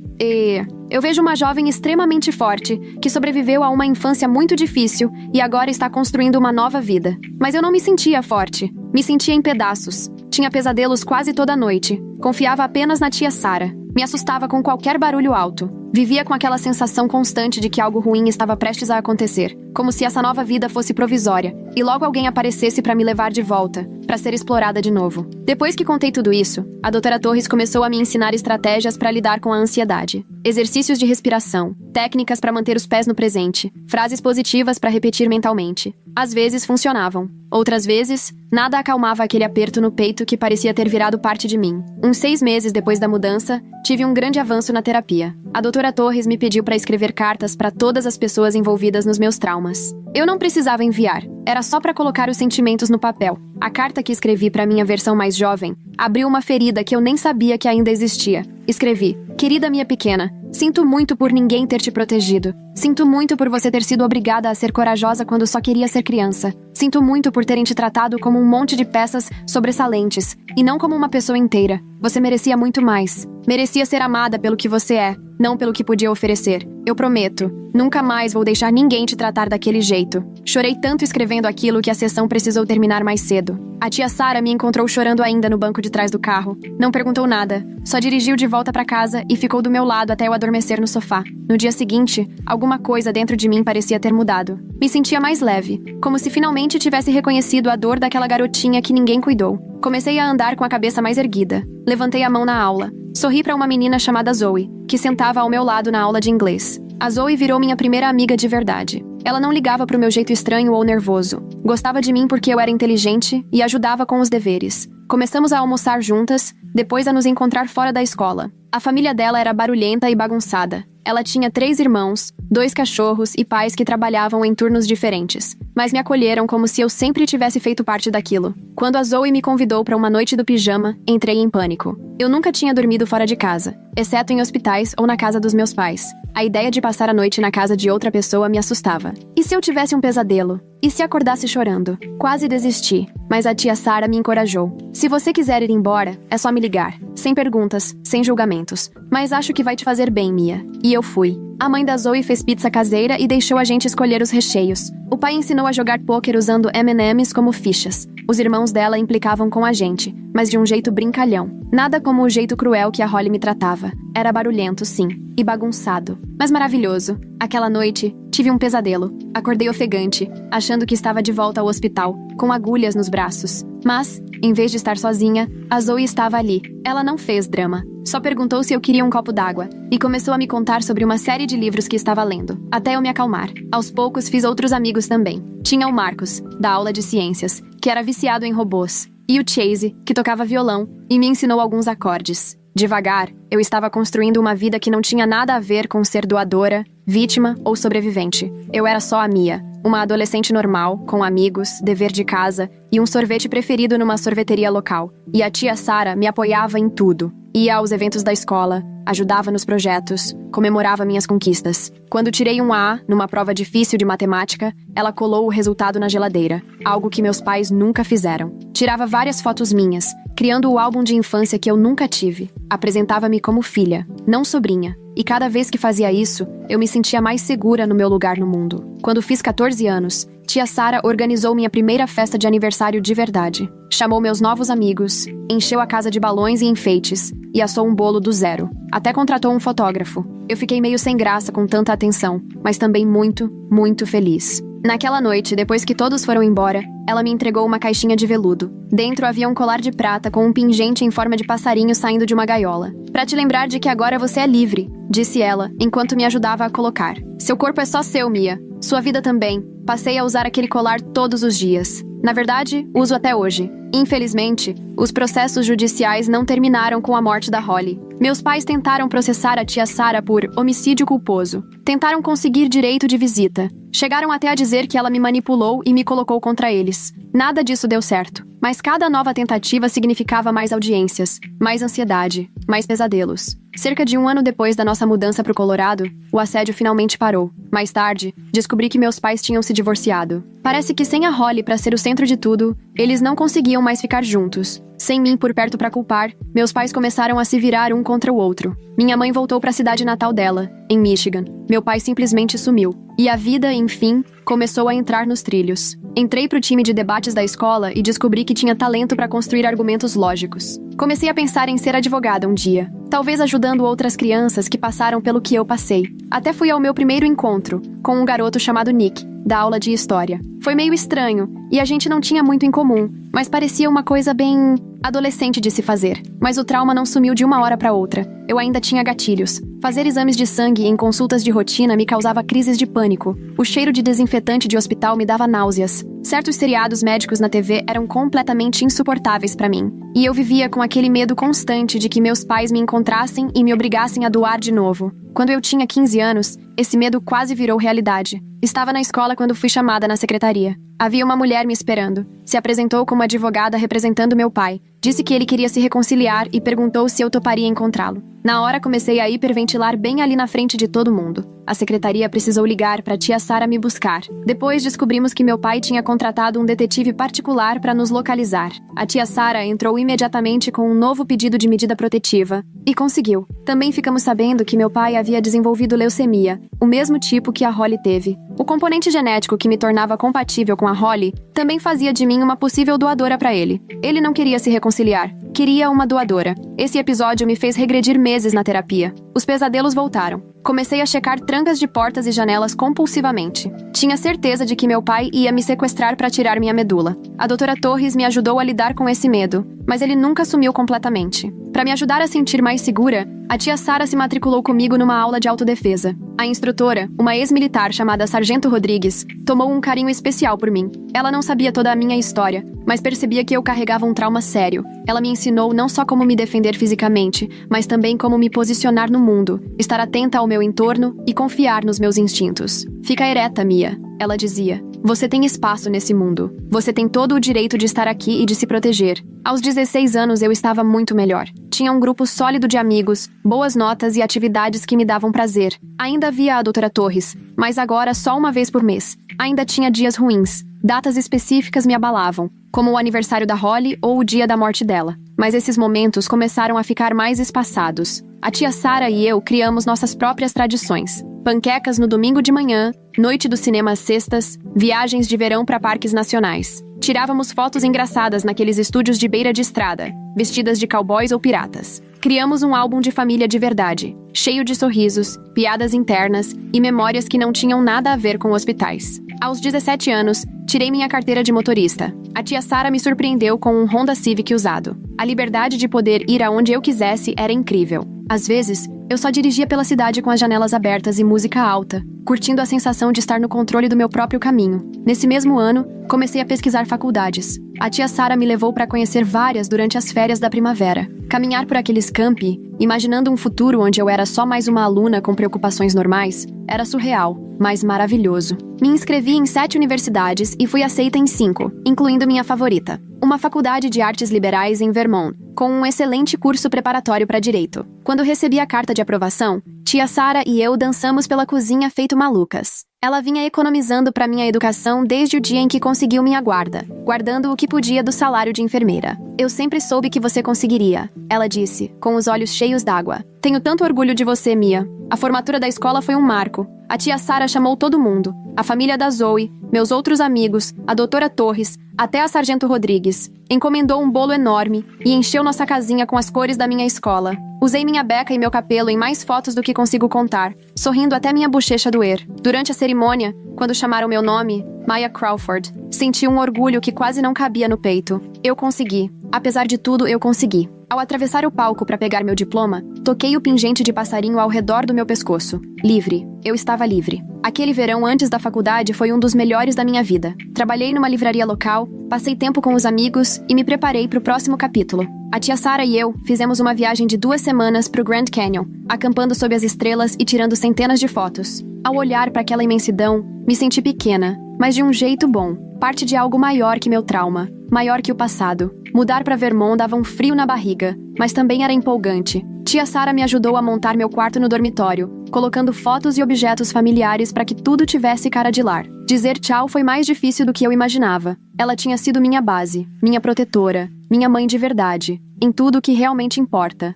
Eu vejo uma jovem extremamente forte, que sobreviveu a uma infância muito difícil e agora está construindo uma nova vida. Mas eu não me sentia forte. Me sentia em pedaços. Tinha pesadelos quase toda noite. Confiava apenas na tia Sara. Me assustava com qualquer barulho alto. Vivia com aquela sensação constante de que algo ruim estava prestes a acontecer, como se essa nova vida fosse provisória, e logo alguém aparecesse para me levar de volta, para ser explorada de novo. Depois que contei tudo isso, a doutora Torres começou a me ensinar estratégias para lidar com a ansiedade. Exercícios de respiração, técnicas para manter os pés no presente, frases positivas para repetir mentalmente. Às vezes funcionavam. Outras vezes, nada acalmava aquele aperto no peito que parecia ter virado parte de mim. Uns 6 meses depois da mudança, tive um grande avanço na terapia. A doutora Torres me pediu para escrever cartas para todas as pessoas envolvidas nos meus traumas. Eu não precisava enviar, era só para colocar os sentimentos no papel. A carta que escrevi para minha versão mais jovem abriu uma ferida que eu nem sabia que ainda existia. Escrevi: "Querida minha pequena, sinto muito por ninguém ter te protegido. Sinto muito por você ter sido obrigada a ser corajosa quando só queria ser criança. Sinto muito por terem te tratado como um monte de peças sobressalentes, e não como uma pessoa inteira. Você merecia muito mais. Merecia ser amada pelo que você é, não pelo que podia oferecer. Eu prometo, nunca mais vou deixar ninguém te tratar daquele jeito." Chorei tanto escrevendo aquilo que a sessão precisou terminar mais cedo. A tia Sara me encontrou chorando ainda no banco de trás do carro. Não perguntou nada, só dirigiu de volta para casa e ficou do meu lado até eu adormecer no sofá. No dia seguinte, alguma coisa dentro de mim parecia ter mudado. Me sentia mais leve, como se finalmente tivesse reconhecido a dor daquela garotinha que ninguém cuidou. Comecei a andar com a cabeça mais erguida. Levantei a mão na aula. Sorri para uma menina chamada Zoe, que sentava ao meu lado na aula de inglês. A Zoe virou minha primeira amiga de verdade. Ela não ligava pro meu jeito estranho ou nervoso. Gostava de mim porque eu era inteligente e ajudava com os deveres. Começamos a almoçar juntas, depois a nos encontrar fora da escola. A família dela era barulhenta e bagunçada. Ela tinha 3 irmãos, 2 cachorros e pais que trabalhavam em turnos diferentes, mas me acolheram como se eu sempre tivesse feito parte daquilo. Quando a Zoe me convidou para uma noite do pijama, entrei em pânico. Eu nunca tinha dormido fora de casa, exceto em hospitais ou na casa dos meus pais. A ideia de passar a noite na casa de outra pessoa me assustava. E se eu tivesse um pesadelo? E se acordasse chorando? Quase desisti, mas a tia Sara me encorajou. "Se você quiser ir embora, é só me ligar. Sem perguntas, sem julgamentos. Mas acho que vai te fazer bem, Mia." E eu fui. A mãe da Zoe fez pizza caseira e deixou a gente escolher os recheios. O pai ensinou a jogar pôquer usando M&Ms como fichas. Os irmãos dela implicavam com a gente, mas de um jeito brincalhão. Nada como o jeito cruel que a Holly me tratava. Era barulhento, sim, e bagunçado, mas maravilhoso. Aquela noite, tive um pesadelo. Acordei ofegante, achando que estava de volta ao hospital, com agulhas nos braços. Mas, em vez de estar sozinha, a Zoe estava ali. Ela não fez drama. Só perguntou se eu queria um copo d'água e começou a me contar sobre uma série de livros que estava lendo, até eu me acalmar. Aos poucos fiz outros amigos também. Tinha o Marcos, da aula de ciências, que era viciado em robôs, e o Chase, que tocava violão e me ensinou alguns acordes. Devagar, eu estava construindo uma vida que não tinha nada a ver com ser doadora, vítima ou sobrevivente. Eu era só a Mia, uma adolescente normal, com amigos, dever de casa e um sorvete preferido numa sorveteria local. E a tia Sara me apoiava em tudo. Ia aos eventos da escola, ajudava nos projetos, comemorava minhas conquistas. Quando tirei um A numa prova difícil de matemática, ela colou o resultado na geladeira, algo que meus pais nunca fizeram. Tirava várias fotos minhas, criando o álbum de infância que eu nunca tive. Apresentava-me como filha, não sobrinha. E cada vez que fazia isso, eu me sentia mais segura no meu lugar no mundo. Quando fiz 14 anos, tia Sara organizou minha primeira festa de aniversário de verdade. Chamou meus novos amigos, encheu a casa de balões e enfeites, e assou um bolo do zero. Até contratou um fotógrafo. Eu fiquei meio sem graça com tanta atenção, mas também muito, muito feliz. Naquela noite, depois que todos foram embora, ela me entregou uma caixinha de veludo. Dentro havia um colar de prata com um pingente em forma de passarinho saindo de uma gaiola. "Pra te lembrar de que agora você é livre", disse ela, enquanto me ajudava a colocar. "Seu corpo é só seu, Mia. Sua vida também. Passei a usar aquele colar todos os dias. Na verdade, uso até hoje. Infelizmente, os processos judiciais não terminaram com a morte da Holly. Meus pais tentaram processar a tia Sarah por homicídio culposo. Tentaram conseguir direito de visita. Chegaram até a dizer que ela me manipulou e me colocou contra eles. Nada disso deu certo. Mas cada nova tentativa significava mais audiências, mais ansiedade, mais pesadelos. Cerca de 1 ano depois da nossa mudança para o Colorado, o assédio finalmente parou. Mais tarde, descobri que meus pais tinham se divorciado. Parece que sem a Holly para ser o centro de tudo, eles não conseguiam mais ficar juntos. Sem mim por perto para culpar, meus pais começaram a se virar um contra o outro. Minha mãe voltou para a cidade natal dela, em Michigan. Meu pai simplesmente sumiu. E a vida, enfim, começou a entrar nos trilhos. Entrei pro time de debates da escola e descobri que tinha talento para construir argumentos lógicos. Comecei a pensar em ser advogada um dia, talvez ajudando outras crianças que passaram pelo que eu passei. Até fui ao meu primeiro encontro, com um garoto chamado Nick, da aula de história. Foi meio estranho, e a gente não tinha muito em comum, mas parecia uma coisa bem adolescente de se fazer. Mas o trauma não sumiu de uma hora para outra. Eu ainda tinha gatilhos. Fazer exames de sangue em consultas de rotina me causava crises de pânico. O cheiro de desinfetante de hospital me dava náuseas. Certos seriados médicos na TV eram completamente insuportáveis para mim. E eu vivia com aquele medo constante de que meus pais me encontrassem e me obrigassem a doar de novo. Quando eu tinha 15 anos, esse medo quase virou realidade. Estava na escola quando fui chamada na secretaria. Havia uma mulher me esperando. Se apresentou como advogada representando meu pai. Disse que ele queria se reconciliar e perguntou se eu toparia encontrá-lo. Na hora comecei a hiperventilar bem ali na frente de todo mundo. A secretaria precisou ligar para a tia Sarah me buscar. Depois descobrimos que meu pai tinha contratado um detetive particular para nos localizar. A tia Sarah entrou imediatamente com um novo pedido de medida protetiva. E conseguiu. Também ficamos sabendo que meu pai havia desenvolvido leucemia, o mesmo tipo que a Holly teve. O componente genético que me tornava compatível com a Holly também fazia de mim uma possível doadora para ele. Ele não queria se reconciliar. Queria uma doadora. Esse episódio me fez regredir meses na terapia. Os pesadelos voltaram. Comecei a checar trancas de portas e janelas compulsivamente. Tinha certeza de que meu pai ia me sequestrar para tirar minha medula. A doutora Torres me ajudou a lidar com esse medo, mas ele nunca sumiu completamente. Para me ajudar a sentir mais segura, a tia Sarah se matriculou comigo numa aula de autodefesa. A instrutora, uma ex-militar chamada Sargento Rodrigues, tomou um carinho especial por mim. Ela não sabia toda a minha história, mas percebia que eu carregava um trauma sério. Ela me ensinou não só como me defender fisicamente, mas também como me posicionar no mundo, estar atenta ao meu entorno e confiar nos meus instintos. "Fica ereta, Mia", ela dizia. "Você tem espaço nesse mundo. Você tem todo o direito de estar aqui e de se proteger." Aos 16 anos eu estava muito melhor. Tinha um grupo sólido de amigos, boas notas e atividades que me davam prazer. Ainda havia a doutora Torres, mas agora só uma vez por mês. Ainda tinha dias ruins. Datas específicas me abalavam, como o aniversário da Holly ou o dia da morte dela. Mas esses momentos começaram a ficar mais espaçados. A tia Sarah e eu criamos nossas próprias tradições. Panquecas no domingo de manhã, noite do cinema às sextas, viagens de verão para parques nacionais. Tirávamos fotos engraçadas naqueles estúdios de beira de estrada, vestidas de cowboys ou piratas. Criamos um álbum de família de verdade, cheio de sorrisos, piadas internas e memórias que não tinham nada a ver com hospitais. Aos 17 anos, tirei minha carteira de motorista. A tia Sarah me surpreendeu com um Honda Civic usado. A liberdade de poder ir aonde eu quisesse era incrível. Às vezes, eu só dirigia pela cidade com as janelas abertas e música alta, curtindo a sensação de estar no controle do meu próprio caminho. Nesse mesmo ano, comecei a pesquisar faculdades. A tia Sarah me levou para conhecer várias durante as férias da primavera. Caminhar por aqueles campi, imaginando um futuro onde eu era só mais uma aluna com preocupações normais, era surreal, mas maravilhoso. Me inscrevi em 7 universidades e fui aceita em 5, incluindo minha favorita, uma faculdade de artes liberais em Vermont, com um excelente curso preparatório para direito. Quando recebi a carta de aprovação, tia Sarah e eu dançamos pela cozinha feito malucas. Ela vinha economizando para minha educação desde o dia em que conseguiu minha guarda. guardando o que podia do salário de enfermeira. Eu sempre soube que você conseguiria, ela disse, com os olhos cheios d'água. Tenho tanto orgulho de você, Mia. A formatura da escola foi um marco. A tia Sarah chamou todo mundo. A família da Zoe, meus outros amigos, a doutora Torres, até a sargento Rodrigues. Encomendou um bolo enorme e encheu nossa casinha com as cores da minha escola. Usei minha beca e meu cabelo em mais fotos do que consigo contar, sorrindo até minha bochecha doer. Durante a cerimônia, quando chamaram meu nome, Maya Crawford, senti um orgulho que quase não cabia no peito. Eu consegui. Apesar de tudo, eu consegui. Ao atravessar o palco para pegar meu diploma, toquei o pingente de passarinho ao redor do meu pescoço. Livre. Eu estava livre. Aquele verão antes da faculdade foi um dos melhores da minha vida. Trabalhei numa livraria local, passei tempo com os amigos e me preparei para o próximo capítulo. A tia Sarah e eu fizemos uma viagem de 2 semanas para o Grand Canyon, acampando sob as estrelas e tirando centenas de fotos. Ao olhar para aquela imensidão, me senti pequena, mas de um jeito bom. Parte de algo maior que meu trauma, maior que o passado. Mudar para Vermont dava um frio na barriga, mas também era empolgante. Tia Sarah me ajudou a montar meu quarto no dormitório, colocando fotos e objetos familiares para que tudo tivesse cara de lar. Dizer tchau foi mais difícil do que eu imaginava. Ela tinha sido minha base, minha protetora, minha mãe de verdade, em tudo o que realmente importa.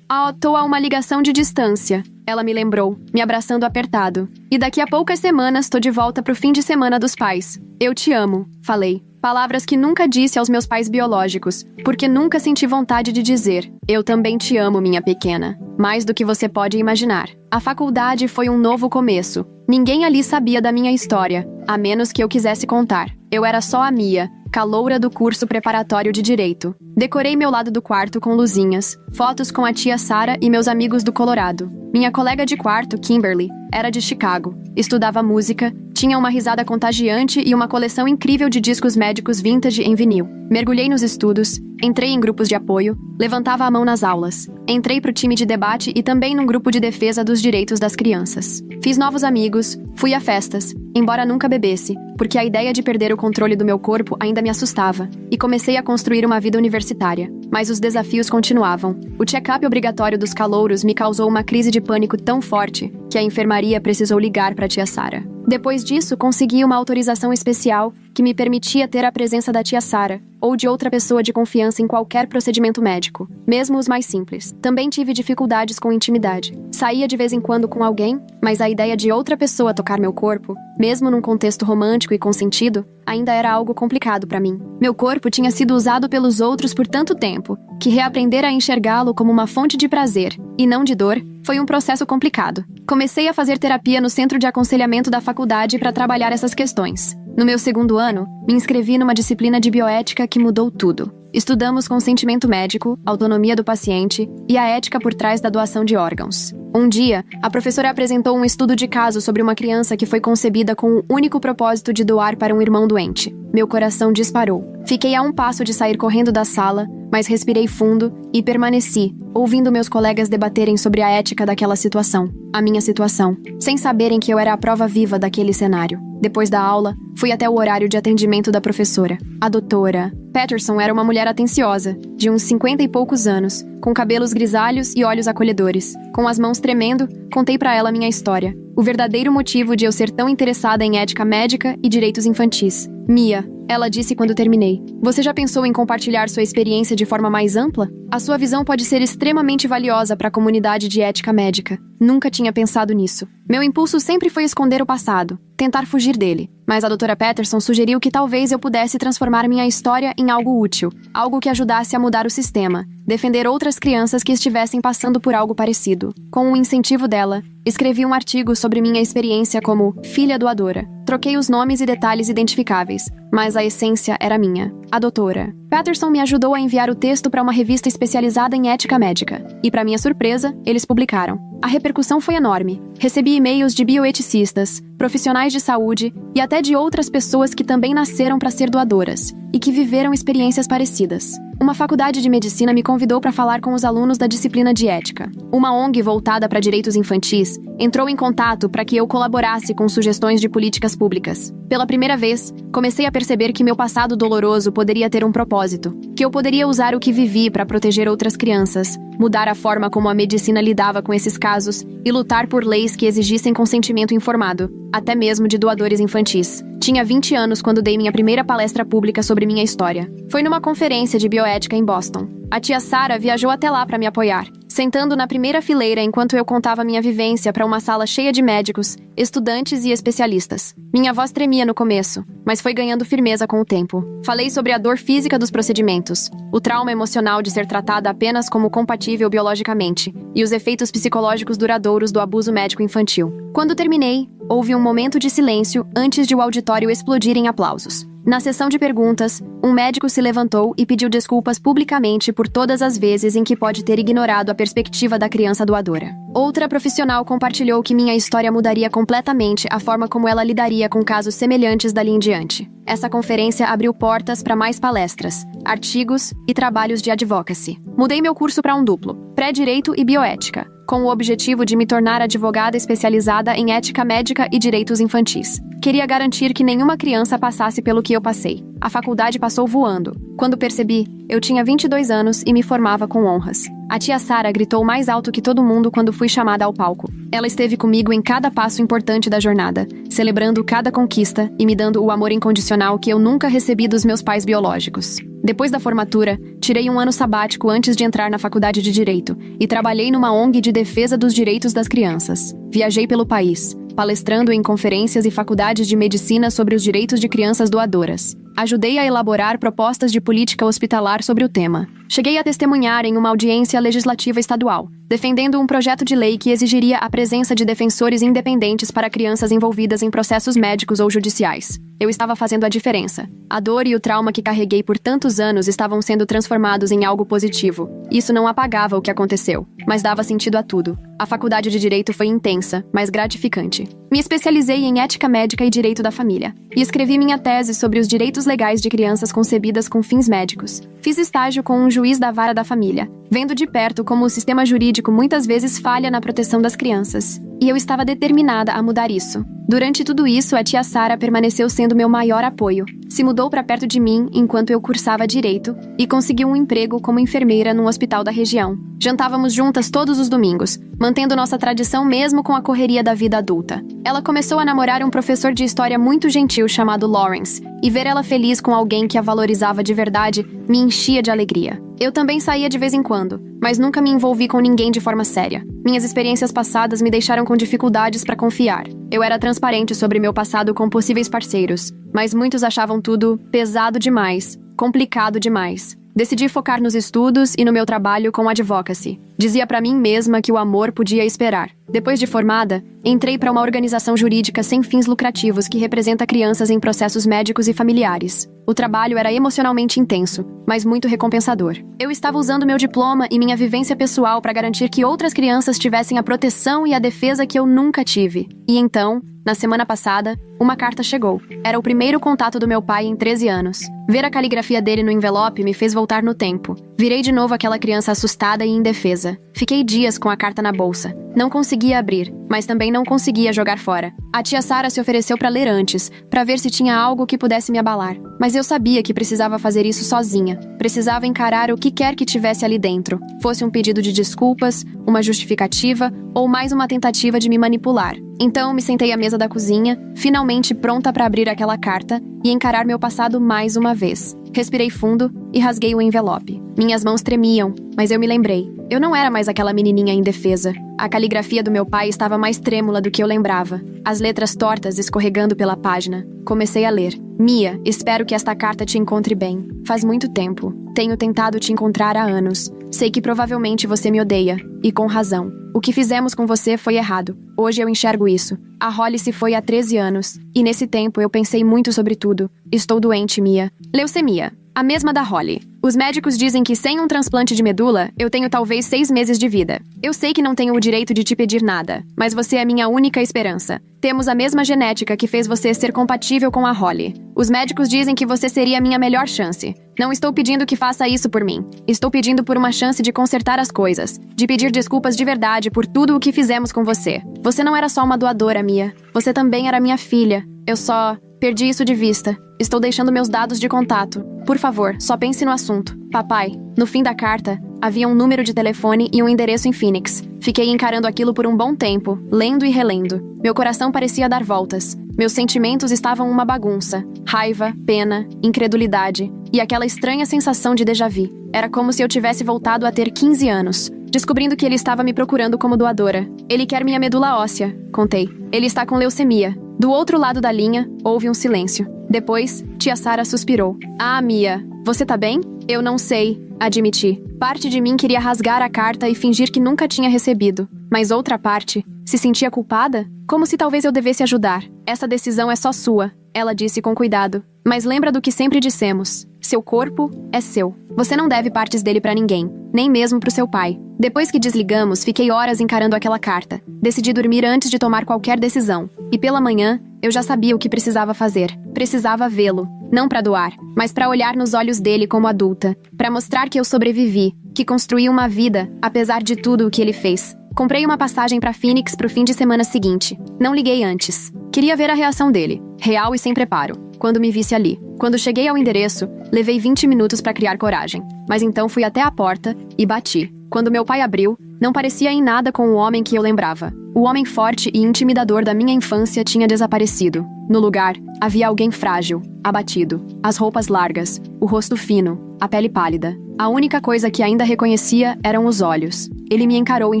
Tô a uma ligação de distância, ela me lembrou, me abraçando apertado. E daqui a poucas semanas tô de volta pro fim de semana dos pais. Eu te amo, falei. Palavras que nunca disse aos meus pais biológicos, porque nunca senti vontade de dizer. Eu também te amo, minha pequena. Mais do que você pode imaginar. A faculdade foi um novo começo. Ninguém ali sabia da minha história, a menos que eu quisesse contar. Eu era só a Mia, caloura do curso preparatório de Direito. Decorei meu lado do quarto com luzinhas, fotos com a tia Sarah e meus amigos do Colorado. Minha colega de quarto, Kimberly, era de Chicago. Estudava música, tinha uma risada contagiante e uma coleção incrível de discos médicos vintage em vinil. Mergulhei nos estudos, entrei em grupos de apoio, levantava a mão nas aulas. Entrei pro time de debate e também num grupo de defesa dos direitos das crianças. Fiz novos amigos, fui a festas, embora nunca bebesse, porque a ideia de perder o controle do meu corpo ainda me assustava, e comecei a construir uma vida universitária. Mas os desafios continuavam. O check-up obrigatório dos calouros me causou uma crise de pânico tão forte que a enfermaria precisou ligar para a tia Sarah. Depois disso, consegui uma autorização especial que me permitia ter a presença da tia Sarah ou de outra pessoa de confiança em qualquer procedimento médico, mesmo os mais simples. Também tive dificuldades com intimidade. Saía de vez em quando com alguém, mas a ideia de outra pessoa tocar meu corpo, mesmo num contexto romântico e consentido, ainda era algo complicado para mim. Meu corpo tinha sido usado pelos outros por tanto tempo, que reaprender a enxergá-lo como uma fonte de prazer, e não de dor, foi um processo complicado. Comecei a fazer terapia no centro de aconselhamento da faculdade para trabalhar essas questões. No meu 2º ano, me inscrevi numa disciplina de bioética que mudou tudo. Estudamos consentimento médico, autonomia do paciente e a ética por trás da doação de órgãos. Um dia, a professora apresentou um estudo de caso sobre uma criança que foi concebida com o único propósito de doar para um irmão doente. Meu coração disparou. Fiquei a um passo de sair correndo da sala, mas respirei fundo e permaneci, ouvindo meus colegas debaterem sobre a ética daquela situação, a minha situação, sem saberem que eu era a prova viva daquele cenário. Depois da aula, fui até o horário de atendimento da professora. A doutora Patterson era uma mulher atenciosa, de uns 50 e poucos anos, com cabelos grisalhos e olhos acolhedores. Com as mãos tremendo, contei para ela minha história. O verdadeiro motivo de eu ser tão interessada em ética médica e direitos infantis. Mia, ela disse quando terminei. Você já pensou em compartilhar sua experiência de forma mais ampla? A sua visão pode ser extremamente valiosa para a comunidade de ética médica. Nunca tinha pensado nisso. Meu impulso sempre foi esconder o passado, tentar fugir dele. Mas a doutora Patterson sugeriu que talvez eu pudesse transformar minha história em algo útil, algo que ajudasse a mudar o sistema, defender outras crianças que estivessem passando por algo parecido. Com o incentivo dela, escrevi um artigo sobre minha experiência como filha doadora. Troquei os nomes e detalhes identificáveis, mas a essência era minha. A doutora Patterson me ajudou a enviar o texto para uma revista especializada em ética médica, e para minha surpresa, eles publicaram. A repercussão foi enorme. Recebi e-mails de bioeticistas, profissionais de saúde e até de outras pessoas que também nasceram para ser doadoras e que viveram experiências parecidas. Uma faculdade de medicina me convidou para falar com os alunos da disciplina de ética. Uma ONG voltada para direitos infantis entrou em contato para que eu colaborasse com sugestões de políticas públicas. Pela primeira vez, comecei a perceber que meu passado doloroso poderia ter um propósito, que eu poderia usar o que vivi para proteger outras crianças, mudar a forma como a medicina lidava com esses casos e lutar por leis que exigissem consentimento informado. até mesmo de doadores infantis. Tinha 20 anos quando dei minha primeira palestra pública sobre minha história. Foi numa conferência de bioética em Boston. A tia Sarah viajou até lá para me apoiar, sentando na primeira fileira enquanto eu contava minha vivência para uma sala cheia de médicos, estudantes e especialistas. Minha voz tremia no começo, mas foi ganhando firmeza com o tempo. Falei sobre a dor física dos procedimentos, o trauma emocional de ser tratada apenas como compatível biologicamente e os efeitos psicológicos duradouros do abuso médico infantil. Quando terminei, houve um momento de silêncio antes de o auditório explodir em aplausos. Na sessão de perguntas, um médico se levantou e pediu desculpas publicamente por todas as vezes em que pode ter ignorado a perspectiva da criança doadora. Outra profissional compartilhou que minha história mudaria completamente a forma como ela lidaria com casos semelhantes dali em diante. Essa conferência abriu portas para mais palestras, artigos e trabalhos de advocacy. Mudei meu curso para um duplo, pré-direito e bioética, com o objetivo de me tornar advogada especializada em ética médica e direitos infantis. Queria garantir que nenhuma criança passasse pelo que eu passei. A faculdade passou voando. Quando percebi, eu tinha 22 anos e me formava com honras. A tia Sarah gritou mais alto que todo mundo quando fui chamada ao palco. Ela esteve comigo em cada passo importante da jornada, celebrando cada conquista e me dando o amor incondicional que eu nunca recebi dos meus pais biológicos. Depois da formatura, tirei um ano sabático antes de entrar na faculdade de Direito e trabalhei numa ONG de defesa dos direitos das crianças. Viajei pelo país, palestrando em conferências e faculdades de medicina sobre os direitos de crianças doadoras. Ajudei a elaborar propostas de política hospitalar sobre o tema. Cheguei a testemunhar em uma audiência legislativa estadual, defendendo um projeto de lei que exigiria a presença de defensores independentes para crianças envolvidas em processos médicos ou judiciais. Eu estava fazendo a diferença. A dor e o trauma que carreguei por tantos anos estavam sendo transformados em algo positivo. Isso não apagava o que aconteceu, mas dava sentido a tudo. A faculdade de Direito foi intensa, mas gratificante. Me especializei em ética médica e direito da família, e escrevi minha tese sobre os direitos legais de crianças concebidas com fins médicos. Fiz estágio com um juiz da vara da família, vendo de perto como o sistema jurídico muitas vezes falha na proteção das crianças. E eu estava determinada a mudar isso. Durante tudo isso, a tia Sarah permaneceu sendo meu maior apoio. Se mudou para perto de mim enquanto eu cursava direito e conseguiu um emprego como enfermeira num hospital da região. Jantávamos juntas todos os domingos, mantendo nossa tradição mesmo com a correria da vida adulta. Ela começou a namorar um professor de história muito gentil chamado Lawrence, e ver ela feliz com alguém que a valorizava de verdade me enchia de alegria. Eu também saía de vez em quando, mas nunca me envolvi com ninguém de forma séria. Minhas experiências passadas me deixaram com dificuldades para confiar. Eu era transparente sobre meu passado com possíveis parceiros, mas muitos achavam tudo pesado demais, complicado demais. Decidi focar nos estudos e no meu trabalho com advocacy. Dizia para mim mesma que o amor podia esperar. Depois de formada, entrei para uma organização jurídica sem fins lucrativos que representa crianças em processos médicos e familiares. O trabalho era emocionalmente intenso, mas muito recompensador. Eu estava usando meu diploma e minha vivência pessoal para garantir que outras crianças tivessem a proteção e a defesa que eu nunca tive. E então, na semana passada, uma carta chegou. Era o primeiro contato do meu pai em 13 anos. Ver a caligrafia dele no envelope me fez voltar no tempo. Virei de novo aquela criança assustada e indefesa. Fiquei dias com a carta na bolsa. Não conseguia abrir, mas também não conseguia jogar fora. A tia Sarah se ofereceu para ler antes, para ver se tinha algo que pudesse me abalar. Mas eu sabia que precisava fazer isso sozinha. Precisava encarar o que quer que tivesse ali dentro. Fosse um pedido de desculpas, uma justificativa ou mais uma tentativa de me manipular. Então me sentei à mesa da cozinha, finalmente pronta para abrir aquela carta e encarar meu passado mais uma vez. Respirei fundo e rasguei o envelope. Minhas mãos tremiam, mas eu me lembrei. Eu não era mais aquela menininha indefesa. A caligrafia do meu pai estava mais trêmula do que eu lembrava. As letras tortas escorregando pela página. Comecei a ler. Mia, espero que esta carta te encontre bem. Faz muito tempo. Tenho tentado te encontrar há anos. Sei que provavelmente você me odeia. E com razão. O que fizemos com você foi errado. Hoje eu enxergo isso. A Holly se foi há 13 anos. E nesse tempo eu pensei muito sobre tudo. Estou doente, Mia. Leucemia. A mesma da Holly. Os médicos dizem que sem um transplante de medula, eu tenho talvez 6 meses de vida. Eu sei que não tenho o direito de te pedir nada, mas você é minha única esperança. Temos a mesma genética que fez você ser compatível com a Holly. Os médicos dizem que você seria a minha melhor chance. Não estou pedindo que faça isso por mim. Estou pedindo por uma chance de consertar as coisas, de pedir desculpas de verdade por tudo o que fizemos com você. Você não era só uma doadora, Mia. Você também era minha filha. Eu só perdi isso de vista. Estou deixando meus dados de contato. Por favor, só pense no assunto. Papai, no fim da carta, Havia um número de telefone e um endereço em Phoenix. Fiquei encarando aquilo por um bom tempo, lendo e relendo. Meu coração parecia dar voltas. Meus sentimentos estavam uma bagunça. Raiva, pena, incredulidade e aquela estranha sensação de déjà-vu. Era como se eu tivesse voltado a ter 15 anos, descobrindo que ele estava me procurando como doadora. Ele quer minha medula óssea, contei. Ele está com leucemia. Do outro lado da linha, houve um silêncio. Depois, tia Sarah suspirou. Ah, Mia, você tá bem? Eu não sei, admiti. Parte de mim queria rasgar a carta e fingir que nunca tinha recebido. Mas outra parte se sentia culpada? Como se talvez eu devesse ajudar. Essa decisão é só sua, ela disse com cuidado. Mas lembra do que sempre dissemos. Seu corpo é seu. Você não deve partes dele pra ninguém, nem mesmo pro seu pai. Depois que desligamos, fiquei horas encarando aquela carta. Decidi dormir antes de tomar qualquer decisão. E pela manhã, eu já sabia o que precisava fazer. Precisava vê-lo. Não pra doar, mas pra olhar nos olhos dele como adulta. Pra mostrar que eu sobrevivi, que construí uma vida, apesar de tudo o que ele fez. Comprei uma passagem pra Phoenix pro fim de semana seguinte. Não liguei antes. Queria ver a reação dele, real e sem preparo, quando me visse ali. Quando cheguei ao endereço, levei 20 minutos pra criar coragem. Mas então fui até a porta e bati. Quando meu pai abriu, não parecia em nada com o homem que eu lembrava. O homem forte e intimidador da minha infância tinha desaparecido. No lugar, havia alguém frágil, abatido. As roupas largas, o rosto fino, a pele pálida. A única coisa que ainda reconhecia eram os olhos. Ele me encarou em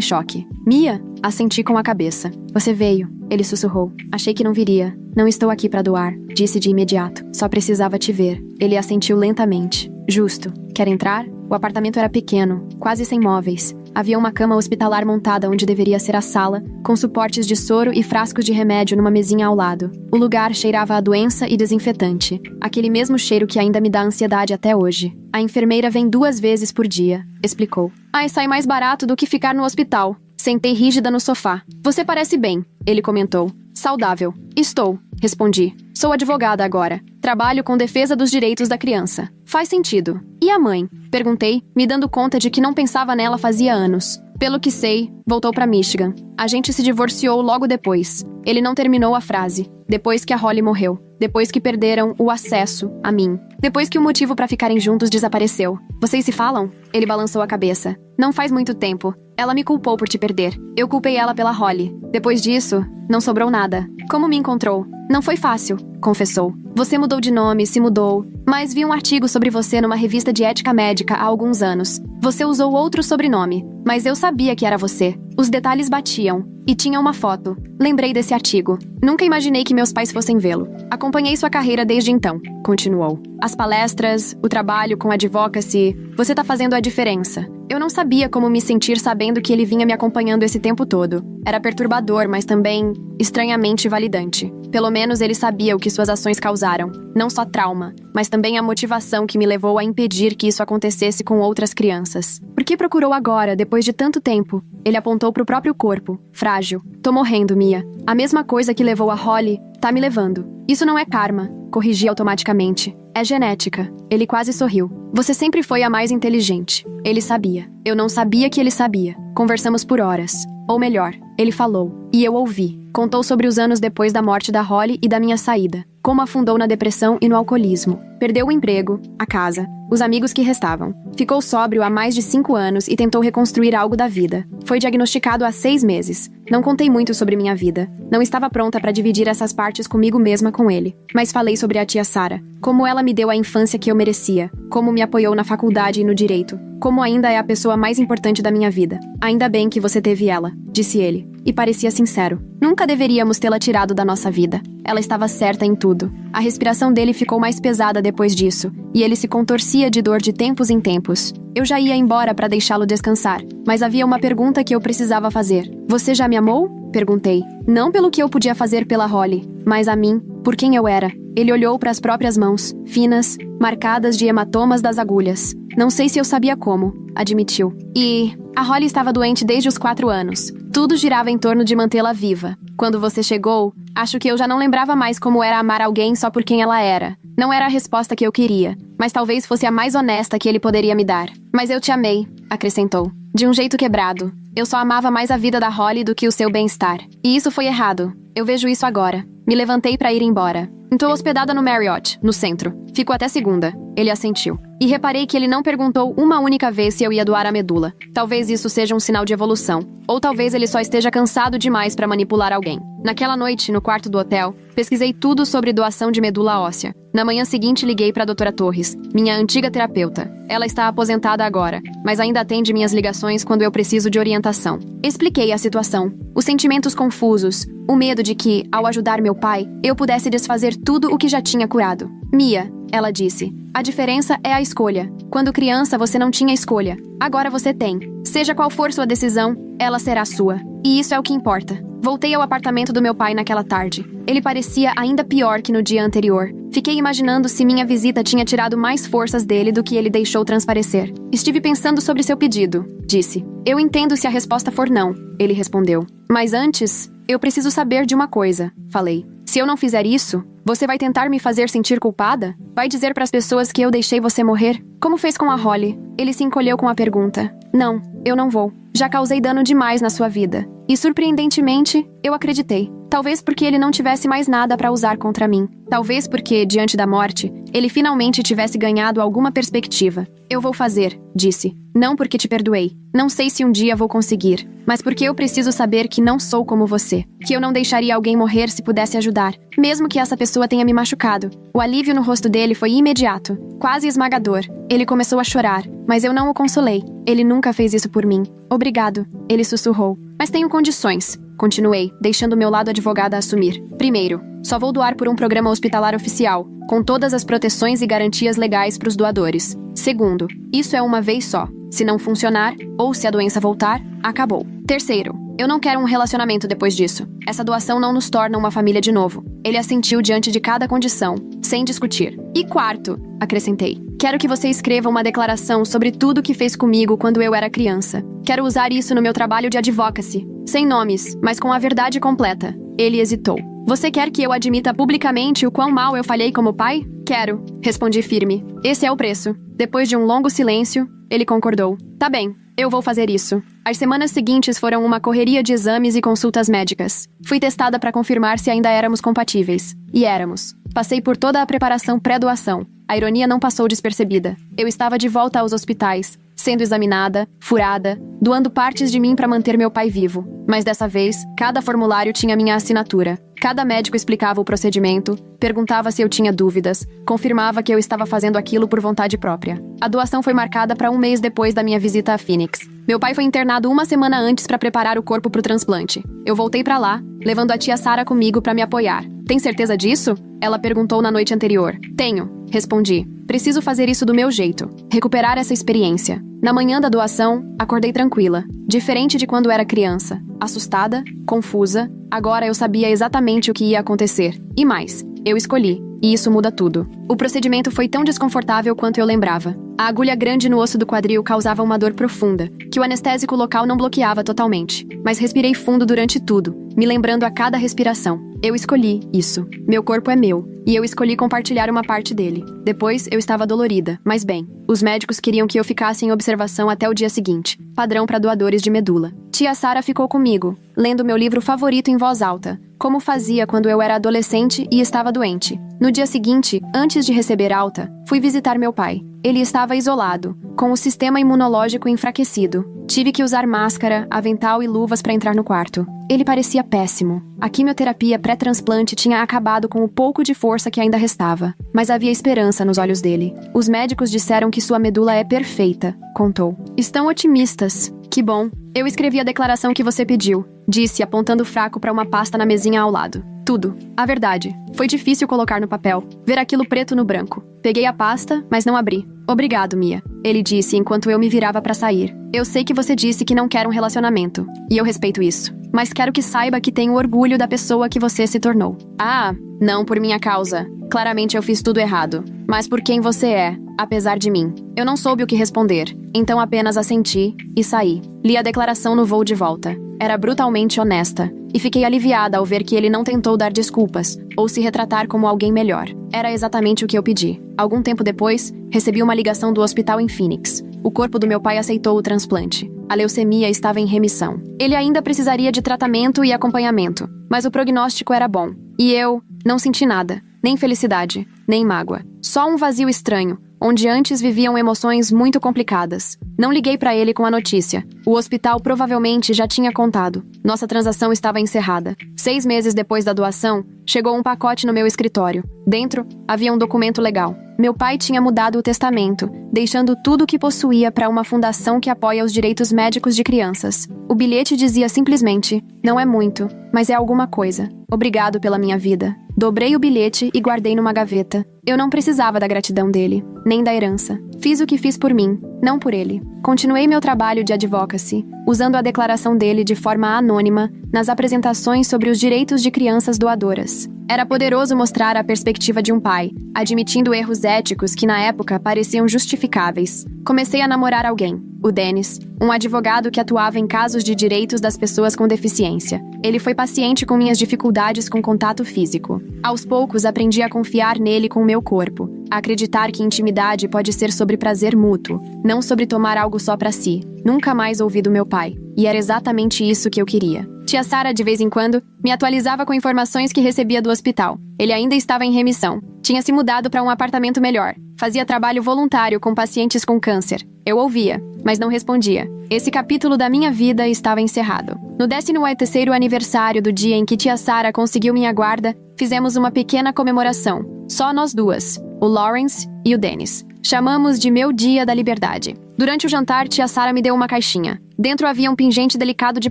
choque. Mia, assenti com a cabeça. Você veio, ele sussurrou. Achei que não viria. Não estou aqui para doar, disse de imediato. Só precisava te ver. Ele assentiu lentamente. Justo. Quer entrar? O apartamento era pequeno, quase sem móveis. Havia uma cama hospitalar montada onde deveria ser a sala, com suportes de soro e frascos de remédio numa mesinha ao lado. O lugar cheirava a doença e desinfetante. Aquele mesmo cheiro que ainda me dá ansiedade até hoje. A enfermeira vem 2 vezes por dia, explicou. Ai, sai mais barato do que ficar no hospital. Sentei rígida no sofá. Você parece bem, ele comentou. Saudável. Estou, respondi. Sou advogada agora. Trabalho com defesa dos direitos da criança. Faz sentido. E a mãe? Perguntei, me dando conta de que não pensava nela fazia anos. Pelo que sei, voltou para Michigan. A gente se divorciou logo depois. Ele não terminou a frase. Depois que a Holly morreu. Depois que perderam o acesso a mim. Depois que o motivo para ficarem juntos desapareceu. Vocês se falam? Ele balançou a cabeça. Não faz muito tempo. Ela me culpou por te perder. Eu culpei ela pela Holly. Depois disso, não sobrou nada. Como me encontrou? Não foi fácil, confessou. Você mudou de nome, se mudou. Mas vi um artigo sobre você numa revista de ética médica há alguns anos. Você usou outro sobrenome, mas eu sabia que era você. Os detalhes batiam. E tinha uma foto. Lembrei desse artigo. Nunca imaginei que meus pais fossem vê-lo. Acompanhei sua carreira desde então, continuou. As palestras, o trabalho com advocacy, você tá fazendo a diferença. Eu não sabia como me sentir sabendo que ele vinha me acompanhando esse tempo todo. Era perturbador, mas também estranhamente validante. Pelo menos ele sabia o que suas ações causaram. Não só trauma, mas também a motivação que me levou a impedir que isso acontecesse com outras crianças. Por que procurou agora, depois de tanto tempo? Ele apontou pro próprio corpo, frágil. Tô morrendo, Mia. A mesma coisa que levou a Holly, tá me levando. Isso não é karma, corrigi automaticamente. É genética. Ele quase sorriu. Você sempre foi a mais inteligente. Ele sabia. Eu não sabia que ele sabia. Conversamos por horas. Ou melhor, ele falou. E eu ouvi. Contou sobre os anos depois da morte da Holly e da minha saída. Como afundou na depressão e no alcoolismo. Perdeu o emprego, a casa, os amigos que restavam. Ficou sóbrio há mais de 5 anos e tentou reconstruir algo da vida. Foi diagnosticado há 6 meses. Não contei muito sobre minha vida. Não estava pronta para dividir essas partes comigo mesma com ele. Mas falei sobre a tia Sarah. Como ela me deu a infância que eu merecia. Como me apoiou na faculdade e no direito. Como ainda é a pessoa mais importante da minha vida. Ainda bem que você teve ela, disse ele. E parecia sincero. Nunca deveríamos tê-la tirado da nossa vida. Ela estava certa em tudo. A respiração dele ficou mais pesada depois disso, e ele se contorcia de dor de tempos em tempos. Eu já ia embora para deixá-lo descansar, mas havia uma pergunta que eu precisava fazer. Você já me amou? Perguntei. Não pelo que eu podia fazer pela Holly, mas a mim, por quem eu era. Ele olhou para as próprias mãos, finas, marcadas de hematomas das agulhas. Não sei se eu sabia como, admitiu. E a Holly estava doente desde os 4 anos. Tudo girava em torno de mantê-la viva. Quando você chegou, acho que eu já não lembrava mais como era amar alguém só por quem ela era. Não era a resposta que eu queria, mas talvez fosse a mais honesta que ele poderia me dar. Mas eu te amei, acrescentou. De um jeito quebrado. Eu só amava mais a vida da Holly do que o seu bem-estar. E isso foi errado. Eu vejo isso agora. Me levantei para ir embora. Estou hospedada no Marriott, no centro. Fico até segunda. Ele assentiu. E reparei que ele não perguntou uma única vez se eu ia doar a medula. Talvez isso seja um sinal de evolução. Ou talvez ele só esteja cansado demais para manipular alguém. Naquela noite, no quarto do hotel, pesquisei tudo sobre doação de medula óssea. Na manhã seguinte, liguei para a doutora Torres, minha antiga terapeuta. Ela está aposentada agora, mas ainda atende minhas ligações quando eu preciso de orientação. Expliquei a situação, os sentimentos confusos, o medo de que, ao ajudar meu pai, eu pudesse desfazer tudo o que já tinha curado. Mia, ela disse, a diferença é a escolha. Quando criança, você não tinha escolha. Agora você tem. Seja qual for sua decisão, ela será sua. E isso é o que importa. Voltei ao apartamento do meu pai naquela tarde. Ele parecia ainda pior que no dia anterior. Fiquei imaginando se minha visita tinha tirado mais forças dele do que ele deixou transparecer. Estive pensando sobre seu pedido, disse. Eu entendo se a resposta for não, ele respondeu. Mas antes, eu preciso saber de uma coisa, falei. Se eu não fizer isso, você vai tentar me fazer sentir culpada? Vai dizer para as pessoas que eu deixei você morrer? Como fez com a Holly? Ele se encolheu com a pergunta. Não, eu não vou. Já causei dano demais na sua vida. E surpreendentemente, eu acreditei. Talvez porque ele não tivesse mais nada para usar contra mim. Talvez porque, diante da morte, ele finalmente tivesse ganhado alguma perspectiva. Eu vou fazer, disse. Não porque te perdoei. Não sei se um dia vou conseguir. Mas porque eu preciso saber que não sou como você. Que eu não deixaria alguém morrer se pudesse ajudar. Mesmo que essa pessoa tenha me machucado. O alívio no rosto dele foi imediato. Quase esmagador. Ele começou a chorar. Mas eu não o consolei. Ele nunca fez isso por mim. Obrigado. Ele sussurrou. Mas tenho condições. Continuei, deixando meu lado advogada assumir. Primeiro, só vou doar por um programa hospitalar oficial, com todas as proteções e garantias legais para os doadores. Segundo, isso é uma vez só. Se não funcionar, ou se a doença voltar, acabou. Terceiro, eu não quero um relacionamento depois disso. Essa doação não nos torna uma família de novo. Ele assentiu diante de cada condição, sem discutir. E quarto, acrescentei, quero que você escreva uma declaração sobre tudo que fez comigo quando eu era criança. Quero usar isso no meu trabalho de advocacy. Sem nomes, mas com a verdade completa. Ele hesitou. Você quer que eu admita publicamente o quão mal eu falhei como pai? Quero, respondi firme. Esse é o preço. Depois de um longo silêncio, ele concordou. Tá bem, eu vou fazer isso. As semanas seguintes foram uma correria de exames e consultas médicas. Fui testada para confirmar se ainda éramos compatíveis. E éramos. Passei por toda a preparação pré-doação. A ironia não passou despercebida. Eu estava de volta aos hospitais, sendo examinada, furada, doando partes de mim para manter meu pai vivo. Mas dessa vez, cada formulário tinha minha assinatura. Cada médico explicava o procedimento, perguntava se eu tinha dúvidas, confirmava que eu estava fazendo aquilo por vontade própria. A doação foi marcada para um mês depois da minha visita a Phoenix. Meu pai foi internado uma semana antes para preparar o corpo para o transplante. Eu voltei para lá, levando a tia Sarah comigo para me apoiar. Tem certeza disso? Ela perguntou na noite anterior. Tenho, respondi. Preciso fazer isso do meu jeito. Recuperar essa experiência. Na manhã da doação, acordei tranquila. Diferente de quando era criança. Assustada, confusa. Agora eu sabia exatamente o que ia acontecer. E mais, eu escolhi. E isso muda tudo. O procedimento foi tão desconfortável quanto eu lembrava. A agulha grande no osso do quadril causava uma dor profunda, que o anestésico local não bloqueava totalmente. Mas respirei fundo durante tudo, me lembrando a cada respiração. Eu escolhi isso. Meu corpo é meu, e eu escolhi compartilhar uma parte dele. Depois, eu estava dolorida, mas bem. Os médicos queriam que eu ficasse em observação até o dia seguinte, padrão para doadores de medula. Tia Sarah ficou comigo, lendo meu livro favorito em voz alta, como fazia quando eu era adolescente e estava doente. No dia seguinte, antes de receber alta, fui visitar meu pai. Ele estava isolado, com o sistema imunológico enfraquecido. Tive que usar máscara, avental e luvas para entrar no quarto. Ele parecia péssimo. A quimioterapia pré-transplante tinha acabado com o pouco de força que ainda restava. Mas havia esperança nos olhos dele. Os médicos disseram que sua medula é perfeita, contou. Estão otimistas. Que bom. Eu escrevi a declaração que você pediu, disse, apontando fraco para uma pasta na mesinha ao lado. Tudo. A verdade. Foi difícil colocar no papel, ver aquilo preto no branco. Peguei a pasta, mas não abri. Obrigado, Mia, ele disse enquanto eu me virava para sair. Eu sei que você disse que não quer um relacionamento, e eu respeito isso. Mas quero que saiba que tenho orgulho da pessoa que você se tornou. Ah, não por minha causa. Claramente eu fiz tudo errado. Mas por quem você é, apesar de mim. Eu não soube o que responder, então apenas assenti e saí. Li a declaração no voo de volta. Era brutalmente honesta, e fiquei aliviada ao ver que ele não tentou dar desculpas ou se retratar como alguém melhor. Era exatamente o que eu pedi. Algum tempo depois, recebi uma ligação do hospital em Phoenix. O corpo do meu pai aceitou o transplante. A leucemia estava em remissão. Ele ainda precisaria de tratamento e acompanhamento, mas o prognóstico era bom. E eu não senti nada, nem felicidade, nem mágoa. Só um vazio estranho, onde antes viviam emoções muito complicadas. Não liguei para ele com a notícia. O hospital provavelmente já tinha contado. Nossa transação estava encerrada. 6 meses depois da doação, chegou um pacote no meu escritório. Dentro, havia um documento legal. Meu pai tinha mudado o testamento, deixando tudo o que possuía para uma fundação que apoia os direitos médicos de crianças. O bilhete dizia simplesmente: "Não é muito, mas é alguma coisa. Obrigado pela minha vida." Dobrei o bilhete e guardei numa gaveta. Eu não precisava da gratidão dele, nem da herança. Fiz o que fiz por mim, não por ele. Continuei meu trabalho de advocacy, usando a declaração dele de forma anônima nas apresentações sobre os direitos de crianças doadoras. Era poderoso mostrar a perspectiva de um pai, admitindo erros éticos que na época pareciam justificáveis. Comecei a namorar alguém, o Dennis, um advogado que atuava em casos de direitos das pessoas com deficiência. Ele foi paciente com minhas dificuldades com contato físico. Aos poucos, aprendi a confiar nele com o meu corpo, a acreditar que intimidade pode ser sobre prazer mútuo, não sobre tomar algo só pra si. Nunca mais ouvi do meu pai, e era exatamente isso que eu queria. Tia Sarah, de vez em quando, me atualizava com informações que recebia do hospital. Ele ainda estava em remissão. Tinha se mudado para um apartamento melhor. Fazia trabalho voluntário com pacientes com câncer. Eu ouvia, mas não respondia. Esse capítulo da minha vida estava encerrado. No 13º aniversário do dia em que tia Sarah conseguiu minha guarda, fizemos uma pequena comemoração. Só nós duas, o Lawrence e o Dennis. Chamamos de meu dia da liberdade. Durante o jantar, tia Sarah me deu uma caixinha. Dentro havia um pingente delicado de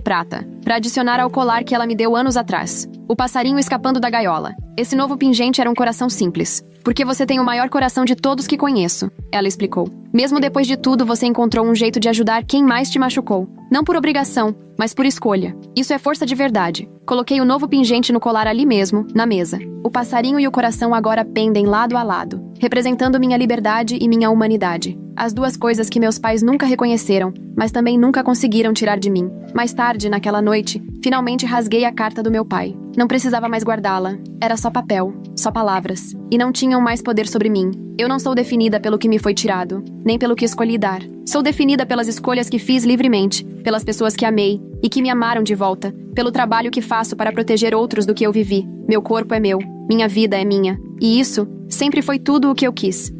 prata, para adicionar ao colar que ela me deu anos atrás. O passarinho escapando da gaiola. Esse novo pingente era um coração simples. "Porque você tem o maior coração de todos que conheço", ela explicou. "Mesmo depois de tudo, você encontrou um jeito de ajudar quem mais te machucou. Não por obrigação, mas por escolha. Isso é força de verdade." Coloquei o novo pingente no colar ali mesmo, na mesa. O passarinho e o coração agora pendem lado a lado, representando minha liberdade e minha humanidade. As duas coisas que meus pais nunca reconheceram, mas também nunca conseguiram tirar de mim. Mais tarde, naquela noite, finalmente rasguei a carta do meu pai. Não precisava mais guardá-la. Era só papel, só palavras. E não tinham mais poder sobre mim. Eu não sou definida pelo que me foi tirado, nem pelo que escolhi dar. Sou definida pelas escolhas que fiz livremente, pelas pessoas que amei e que me amaram de volta, pelo trabalho que faço para proteger outros do que eu vivi. Meu corpo é meu, minha vida é minha. E isso sempre foi tudo o que eu quis.